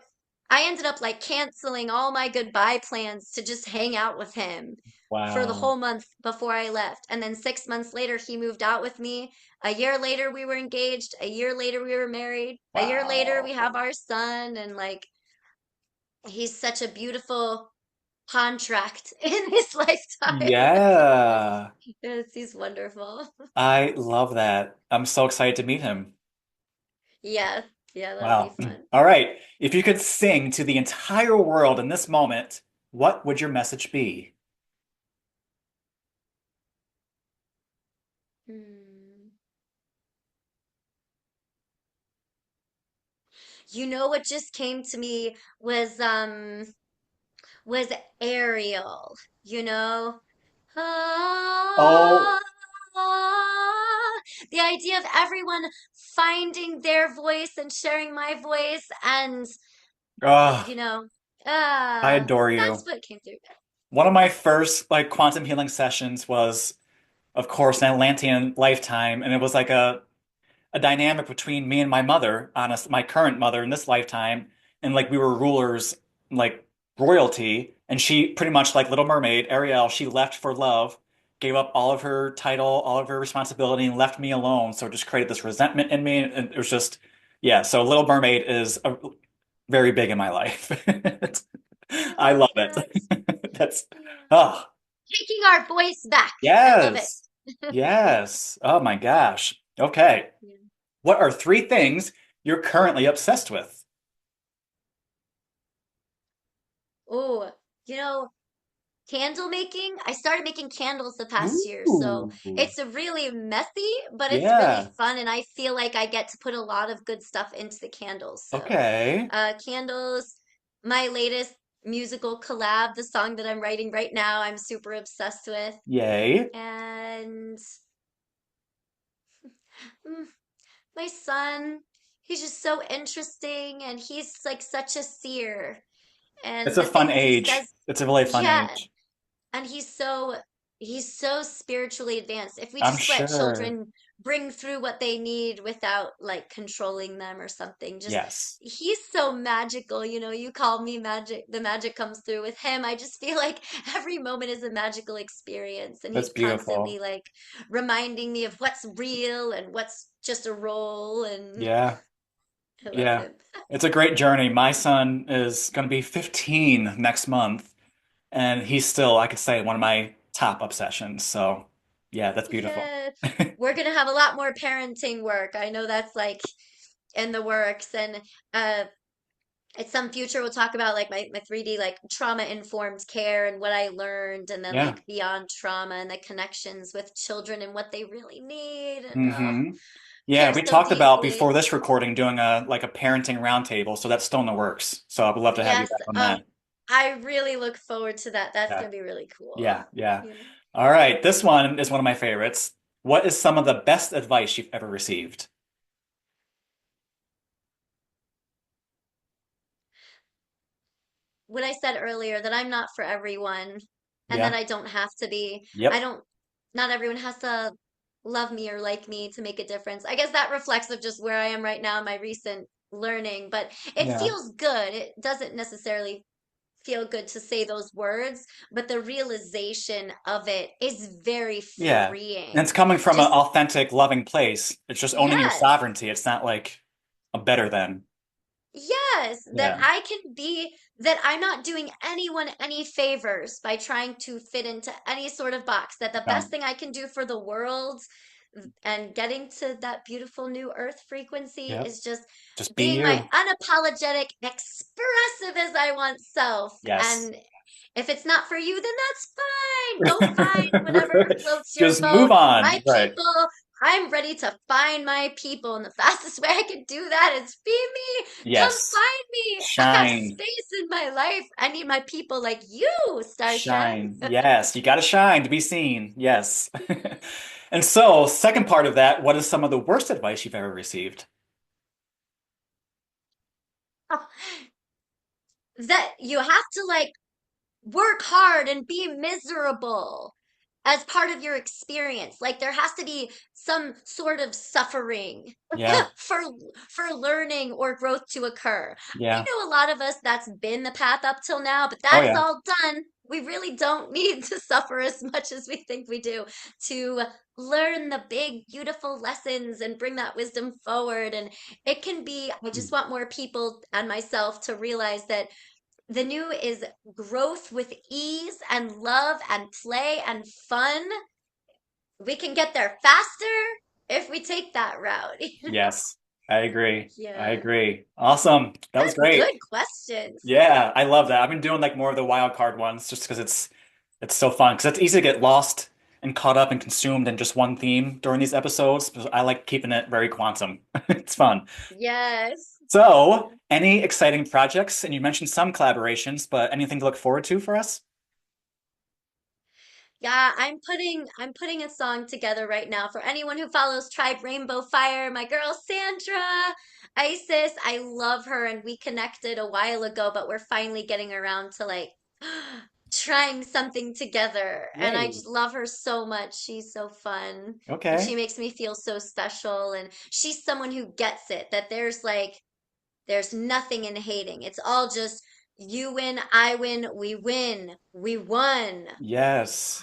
I ended up like canceling all my goodbye plans to just hang out with him for the Wow. whole month before I left. And then 6 months later, he moved out with me. A year later, we were engaged. A year later, we were married. A year later, we have Wow. our son. And like, he's such a beautiful contract in his lifetime. Yeah. Yes, he's wonderful. I love that. I'm so excited to meet him. Yeah, yeah, that'll be Wow. fun. All right. If you could sing to the entire world in this moment, what would your message be? Hmm. You know what just came to me was Ariel, you know? Oh, Ah, the idea of everyone finding their voice and sharing my voice and ah, you know, I adore that's you. what came through. One of my first like quantum healing sessions was, of course, an Atlantean lifetime, and it was like a dynamic between me and my mother, honest, my current mother in this lifetime, and like we were rulers, like royalty, and she pretty much like Little Mermaid, Ariel, she left for love, gave up all of her title, all of her responsibility, and left me alone. So it just created this resentment in me, and it was just, yeah. So Little Mermaid is very big in my life. I I love love that. it. That's, Yeah. oh, Taking our voice back. I love it. yes, yes. Oh my gosh. Okay. Yeah. What are three things you're currently obsessed with? Oh, you know, candle making. I started making candles the past year, so Ooh, it's a really messy, but it's really yeah. fun, and I feel like I get to put a lot of good stuff into the candles. So, Okay. candles, my latest musical collab, the song that I'm writing right now, I'm super obsessed with. Yay. And mm, my son, he's just so interesting, and he's like such a seer. It's and a the fun things he age. says, It's a really fun yeah, age. and he's so spiritually advanced. If we I'm just let sure. children bring through what they need without like controlling them or something, just Yes. he's so magical. You call me magic, the magic comes through with him. I just feel like every moment is a magical experience, and That's he's constantly beautiful. like reminding me of what's real and what's just a role, and Yeah. I love Yeah. him. It's a great journey. My son is going to be 15 next month, and he's still, I could say, one of my top obsessions. So, yeah, that's beautiful. Yeah, we're gonna have a lot more parenting work. I know that's like in the works, and uh at some future we'll talk about like my 3D like trauma informed care and what I learned, and then Yeah. like beyond trauma and the connections with children and what they really need, and hmm Yeah, care we so talked about deeply. before this recording doing a like a parenting roundtable, so that's still in the works. So I would love to have you Yes, back on that. I really look forward to that. That's Yeah. gonna be really cool. Yeah. Yeah. You know. All right. This one is one of my favorites. What is some of the best advice you've ever received? What I said earlier, that I'm not for everyone and that Yeah. I don't have to be. I Yep. don't, not everyone has to love me or like me to make a difference. I guess that reflects of just where I am right now in my recent learning, but it Yeah. feels good. It doesn't necessarily feel good to say those words, but the realization of it is very Yeah. And it's freeing. coming from an Just, authentic, loving place. It's just owning your yes. sovereignty. It's not like a better than. Yes, that Yeah. I can be, that I'm not doing anyone any favors by trying to fit into any sort of box. That the best No. thing I can do for the world and getting to that beautiful new earth frequency Yep. is just Just be being my you. unapologetic, expressive as I want self. Yes. And if it's not for you, then that's fine. Go find whatever floats your Just move boat. My on. Right. people, I'm ready to find my people. And the fastest way I can do that is be me. Come Yes. find me. I have Shine. space in my life. I need my people like you, Starshine. Shine. Yes. You got to shine to be seen. Yes. And so, second part of that, what is some of the worst advice you've ever received? That you have to like work hard and be miserable as part of your experience. Like there has to be some sort of suffering Yeah. for for learning or growth to occur. I Yeah. know a lot of us that's been the path up till now, but Oh, that's yeah. all done. We really don't need to suffer as much as we think we do to learn the big, beautiful lessons and bring that wisdom forward. And it can be, I just want more people and myself to realize that the new is growth with ease and love and play and fun. We can get there faster if we take that route. Yes. I agree. I Yeah. agree. Awesome. That was Good, great. good questions. Yeah, I love that. I've been doing like more of the wild card ones just because it's so fun because it's easy to get lost and caught up and consumed in just one theme during these episodes. I like keeping it very quantum. It's fun. Yes. So, any exciting projects? And you mentioned some collaborations, but anything to look forward to for us? Yeah, I'm putting a song together right now for anyone who follows Tribe Rainbow Fire. My girl Sandra, Isis, I love her and we connected a while ago, but we're finally getting around to like trying something together. And I Yay. just love her so much. She's so fun and she Okay. makes me feel so special. And she's someone who gets it, that there's nothing in hating. It's all just you win, I win, we won. Yes.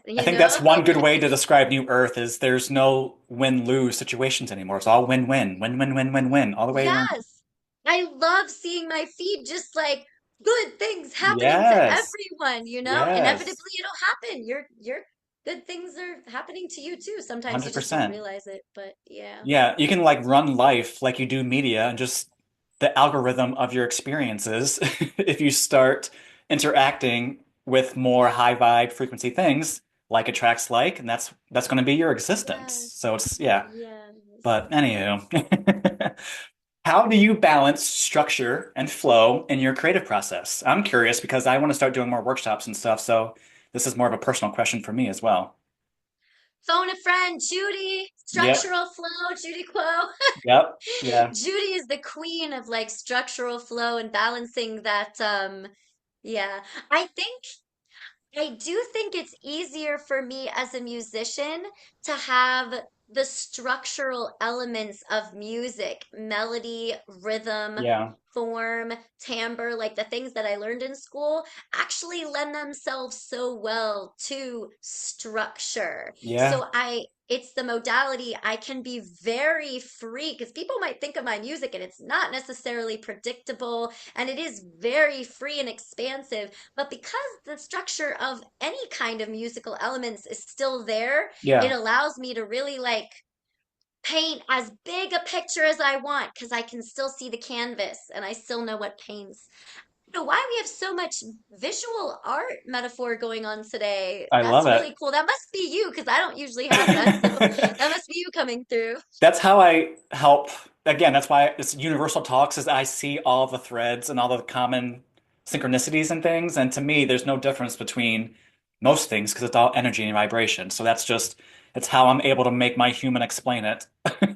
I You think that's know? one good way to describe New Earth is there's no win-lose situations anymore. It's all win-win, win-win-win-win-win all the way around. Yes. I love seeing my feed just like good things happening to Yes. everyone, you know? Yes. Inevitably it'll happen. Your good things are happening to you too. Sometimes you just don't 100%. realize it, but yeah. Yeah, you can like run life like you do media and just the algorithm of your experiences. If you start interacting with more high vibe frequency things, like attracts like, and that's going to be your existence. Yes. So it's yeah. Yes. But anywho, how do you balance structure and flow in your creative process? I'm curious because I want to start doing more workshops and stuff. So this is more of a personal question for me as well. Phone a friend, Judy, Yep. structural flow, Judy Kuo. Yep. Yeah. Judy is the queen of like structural flow and balancing that. Yeah, I think I do think it's easier for me as a musician to have the structural elements of music, melody, rhythm, Yeah. form, timbre, like the things that I learned in school actually lend themselves so well to structure. Yeah. It's the modality I can be very free because people might think of my music and it's not necessarily predictable and it is very free and expansive. But because the structure of any kind of musical elements is still there, it Yeah. allows me to really like paint as big a picture as I want because I can still see the canvas and I still know what paints. I don't know why we have so much visual art metaphor going on today. I love That's it. really cool. That must be you because I don't usually have that. So that must be you coming through. That's how I help. Again, that's why it's Universal Talks, is I see all the threads and all the common synchronicities and things. And to me, there's no difference between most things because it's all energy and vibration. So that's just, it's how I'm able to make my human explain it.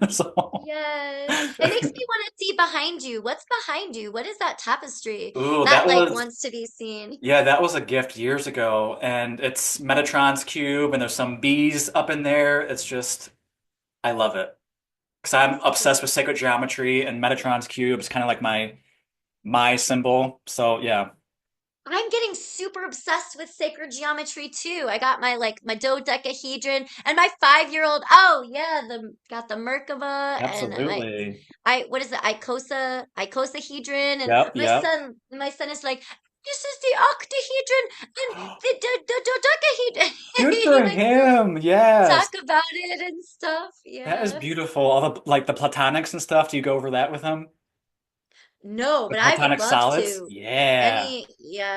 So, Yes. It makes me want to see behind you. What's behind you? What is that tapestry ooh, that that like was, wants to be seen? yeah, that was a gift years ago. And it's Metatron's cube, and there's some bees up in there. It's just, I love it. Because I'm That's obsessed with adorable. sacred geometry, and Metatron's cube is kind of like my symbol. So yeah. I'm getting super obsessed with sacred geometry too. I got my dodecahedron and my 5-year-old. Oh yeah, the got the Merkaba and Absolutely. I what is it? Icosahedron and Yep, yep. my son is like, this is the octahedron and the dodecahedron. Good He for likes to him. talk Yes. about it and stuff. That is Yeah. beautiful. All the like the platonics and stuff. Do you go over that with him? No, The but I would platonic love solids? to. Yeah.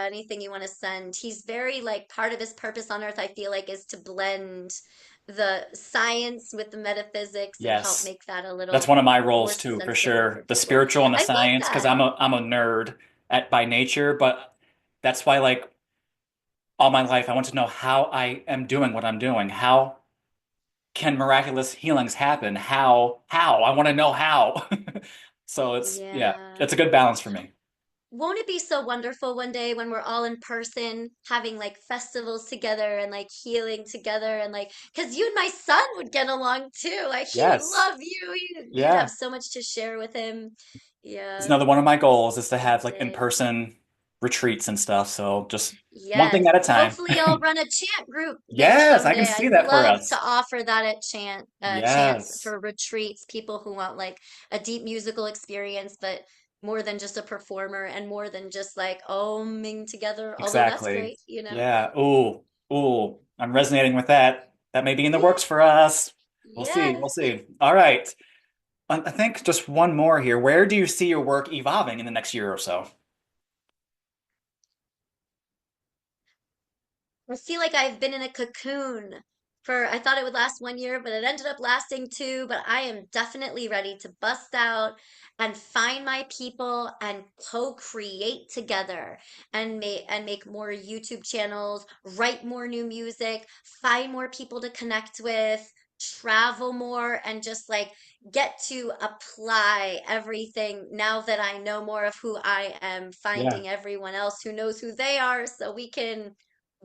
Anything you want to send. He's very like part of his purpose on Earth, I feel like, is to blend the science with the metaphysics and help Yes. make that a That's little one of my more roles too, for sensible for sure. The people. spiritual and the I love science, because that. I'm a nerd at by nature, but that's why like all my life I want to know how I am doing what I'm doing. How can miraculous healings happen? How? How? I want to know how. So yeah, Yeah. it's a good balance for me. Won't it be so wonderful one day when we're all in person having like festivals together and like healing together and like because you and my son would get along too. Like he would Yes. love you. You'd have Yeah. so much to share with him. It's Yeah, another one of my goals is to one have like day. in-person retreats and stuff. So just one thing Yes. at a time. Hopefully I'll run a chant group, Mitch, Yes, I can someday. see I'd that for love to us. offer that at chants Yes. for retreats, people who want like a deep musical experience, but more than just a performer and more than just like oming together, although that's Exactly. great, you know? Yeah. Ooh. Ooh. I'm resonating with that. That may be in the Yeah. works for us. We'll see. Yeah. We'll see. All right. I think just one more here. Where do you see your work evolving in the next year or so? I feel like I've been in a cocoon I thought it would last 1 year, but it ended up lasting 2. But I am definitely ready to bust out and find my people and co-create together and make more YouTube channels, write more new music, find more people to connect with, travel more, and just like get to apply everything now that I know more of who I am, Yeah. finding everyone else who knows who they are so we can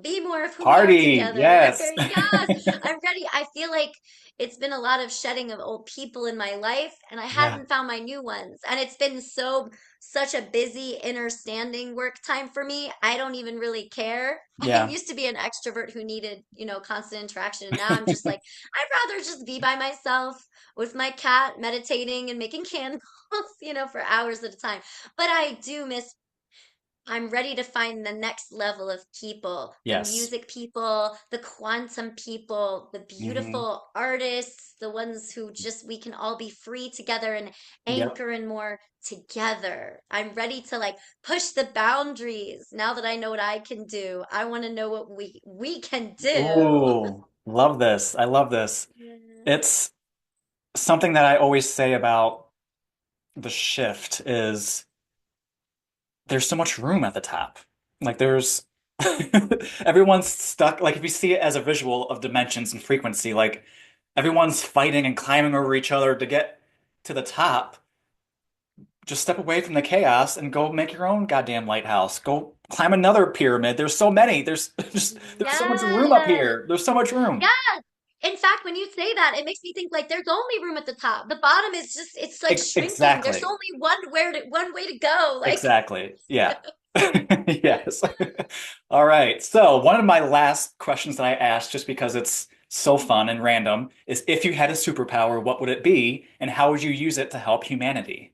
be more of who we are Party. together. Yes. Yes, I'm ready. I feel like it's been a lot of shedding of old people in my life, and I Yeah. hadn't found my new ones. And it's been such a busy inner standing work time for me. I don't even really care. I Yeah. used to be an extrovert who needed, constant interaction. And now I'm just like, I'd rather just be by myself with my cat, meditating and making candles, for hours at a time. But I do miss I'm ready to find the next level of people, the Yes. music people, the quantum people, the Hmm. beautiful artists, the ones who just we can all be free together and Yep. anchor and more together. I'm ready to like push the boundaries now that I know what I can do. I want to know what we can do. Ooh, love this. I love this. Yeah. It's something that I always say about the shift is there's so much room at the top. Like there's Everyone's stuck. Like if you see it as a visual of dimensions and frequency, like everyone's fighting and climbing over each other to get to the top. Just step away from the chaos and go make your own goddamn lighthouse. Go climb another pyramid. There's so many. There's just there's so much room up Yes. here. There's so much room. Yes. In fact, when you say that, it makes me think like there's only room at the top. The bottom is just it's like shrinking. There's Exactly. only one way to go. Like Exactly. Yeah. Yes. All right. So, one of my last questions that I asked, just because it's so fun and random, is if you had a superpower, what would it be, and how would you use it to help humanity?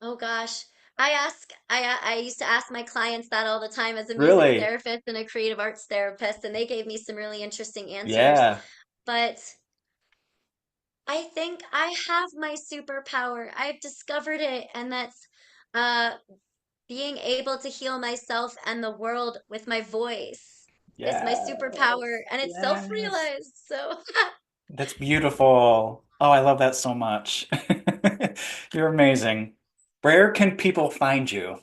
oh gosh. I used to ask my clients that all the time as a music Really? therapist and a creative arts therapist, and they gave me some really interesting answers. Yeah. But I think I have my superpower. I've discovered it, and that's uh being able to heal myself and the world with my voice is my superpower, Yes. and it's Yes. self-realized. So That's beautiful. Oh, I love that so much. You're amazing. Where can people find you?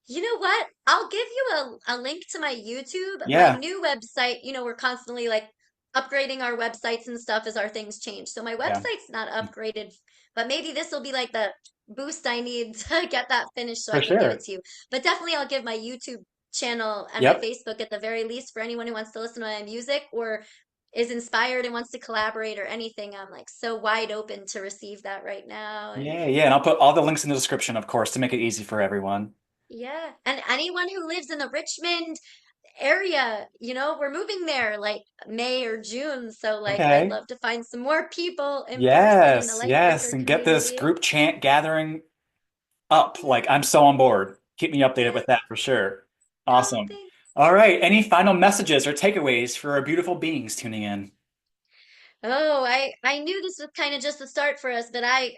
you know what? I'll give you a link to my YouTube, my Yeah. new website. We're constantly like upgrading our websites and stuff as our things change. So my Yeah. website's not upgraded, but maybe this will be like the boost I need to get that finished so I For can give it sure. to you. But definitely I'll give my YouTube channel and my Yep. Facebook at the very least for anyone who wants to listen to my music or is inspired and wants to collaborate or anything. I'm like so wide open to receive that right now. And Yeah, yeah. And I'll put all the links in the description, of course, to make it easy for everyone. yeah, and anyone who lives in the Richmond area, we're moving there like May or June. So like I'd Okay. love to find some more people in person in the Yes, yes. Lightbreaker And get this community. group chant gathering up. Yeah. Like, I'm so on board. Keep me updated with Yes. that for sure. Oh, Awesome. thanks. All right. Any final messages or takeaways for our beautiful beings tuning in? Oh, I knew this was kind of just the start for us, but I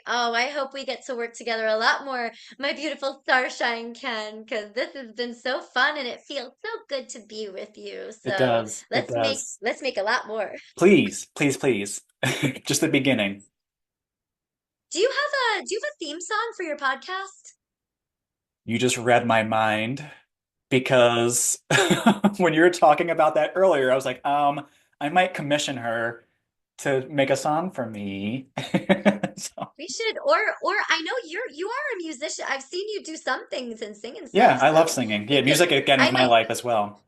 hope we get to work together a lot more, my beautiful starshine can, because this has been so fun and it feels so good to be with you. It So does. It let's make does. let's make a lot more. Please, please, please. Just the beginning. Do you have a theme song for your podcast? You just read my mind because when you were talking about that earlier, I was like, I might commission her to make a song for me. So, We should, or I know you are a musician. I've seen you do some things and sing and yeah, stuff, I love so singing. we Yeah, could music again is I my might life as well.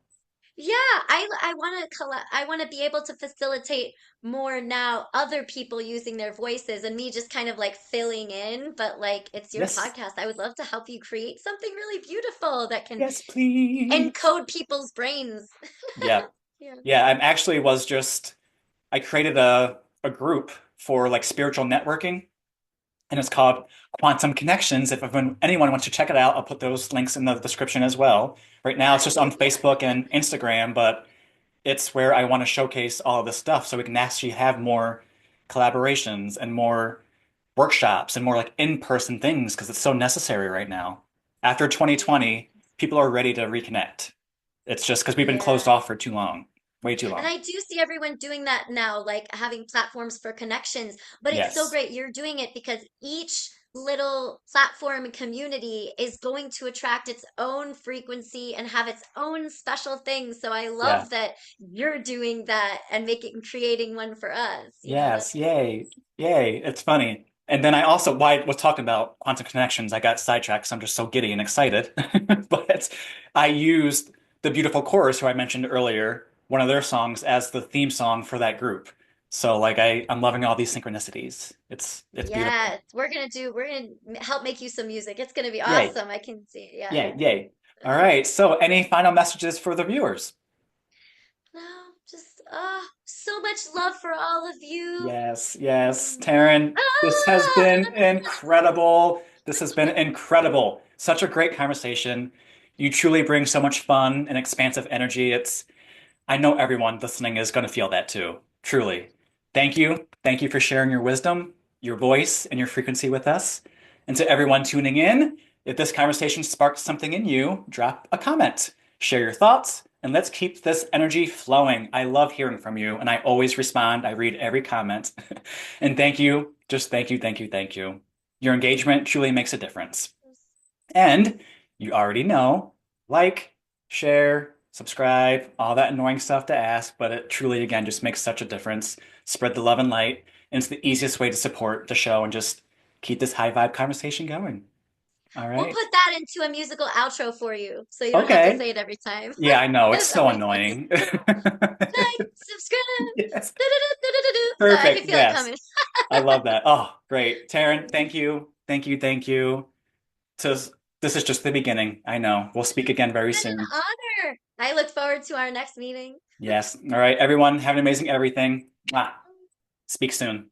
yeah, I want to collect I want to be able to facilitate more now other people using their voices and me just kind of like filling in, but like it's your Yes. podcast. I would love to help you create something really beautiful that can Yes, please. encode people's brains. Yeah. Yeah. Yeah, I'm actually was just I created a group for like spiritual networking and it's called Quantum Connections. If anyone wants to check it out, I'll put those links in the description as well. Right now it's just on Yeah. Facebook and Instagram, but it's where I want to showcase all of this stuff so we can actually have more collaborations and more workshops and more like in-person things because it's so necessary right now. After Yeah. 2020, people are ready to reconnect. It's just because we've been closed Yeah. off for too long, way too And long. I do see everyone doing that now, like having platforms for connections. But it's so Yes. great you're doing it because each little platform and community is going to attract its own frequency and have its own special things. So I Yeah. love that you're doing that and making creating one for us. Yes. That's Yay. Yay. It's funny. And then I also, while I was talking about quantum connections, I got sidetracked because I'm just so giddy and excited. But I used the beautiful chorus who I mentioned earlier, one of their songs as the theme song for that group. So like I'm loving all these synchronicities. It's beautiful. yes, we're gonna help make you some music. It's gonna be Yay. awesome. I can see. Yeah. Yay. Yay. All right. So any final messages for the viewers? No, just so much love for all of you. Yes, yes. Mm. Taryn, this has Ah! been incredible. This has been incredible. Such a great conversation. You truly bring so much fun and expansive energy. I know everyone listening is going to feel that too. Truly. Thank you. Thank you for sharing your wisdom, your voice, and your frequency with us. And to everyone tuning in, if this conversation sparked something in you, drop a comment, share your thoughts, and let's keep this energy flowing. I love hearing from you, and I always respond. I read every comment. And thank you. Just thank you, thank you, thank you. Your engagement truly makes a difference. And you already know like, share, subscribe, all that annoying stuff to ask, but it truly, again, just makes such a difference. Spread the love and light, and it's the easiest way to support the show and just keep this high vibe conversation going. All We'll right. put that into a musical outro for you, so you don't have to Okay. say it every time. Yeah, I know. It's As so always, like, annoying. subscribe. Yes. Da-da-da-da-da-da. So I Perfect. can feel it Yes. coming. I love that. Oh, great. Taryn, thank you. Thank you. Thank you. Tis- This is just the beginning. I know. We'll speak again very It's been an soon. honor. I look forward to our next meeting. Yes. All right, everyone, have an amazing everything. Mwah. Speak soon.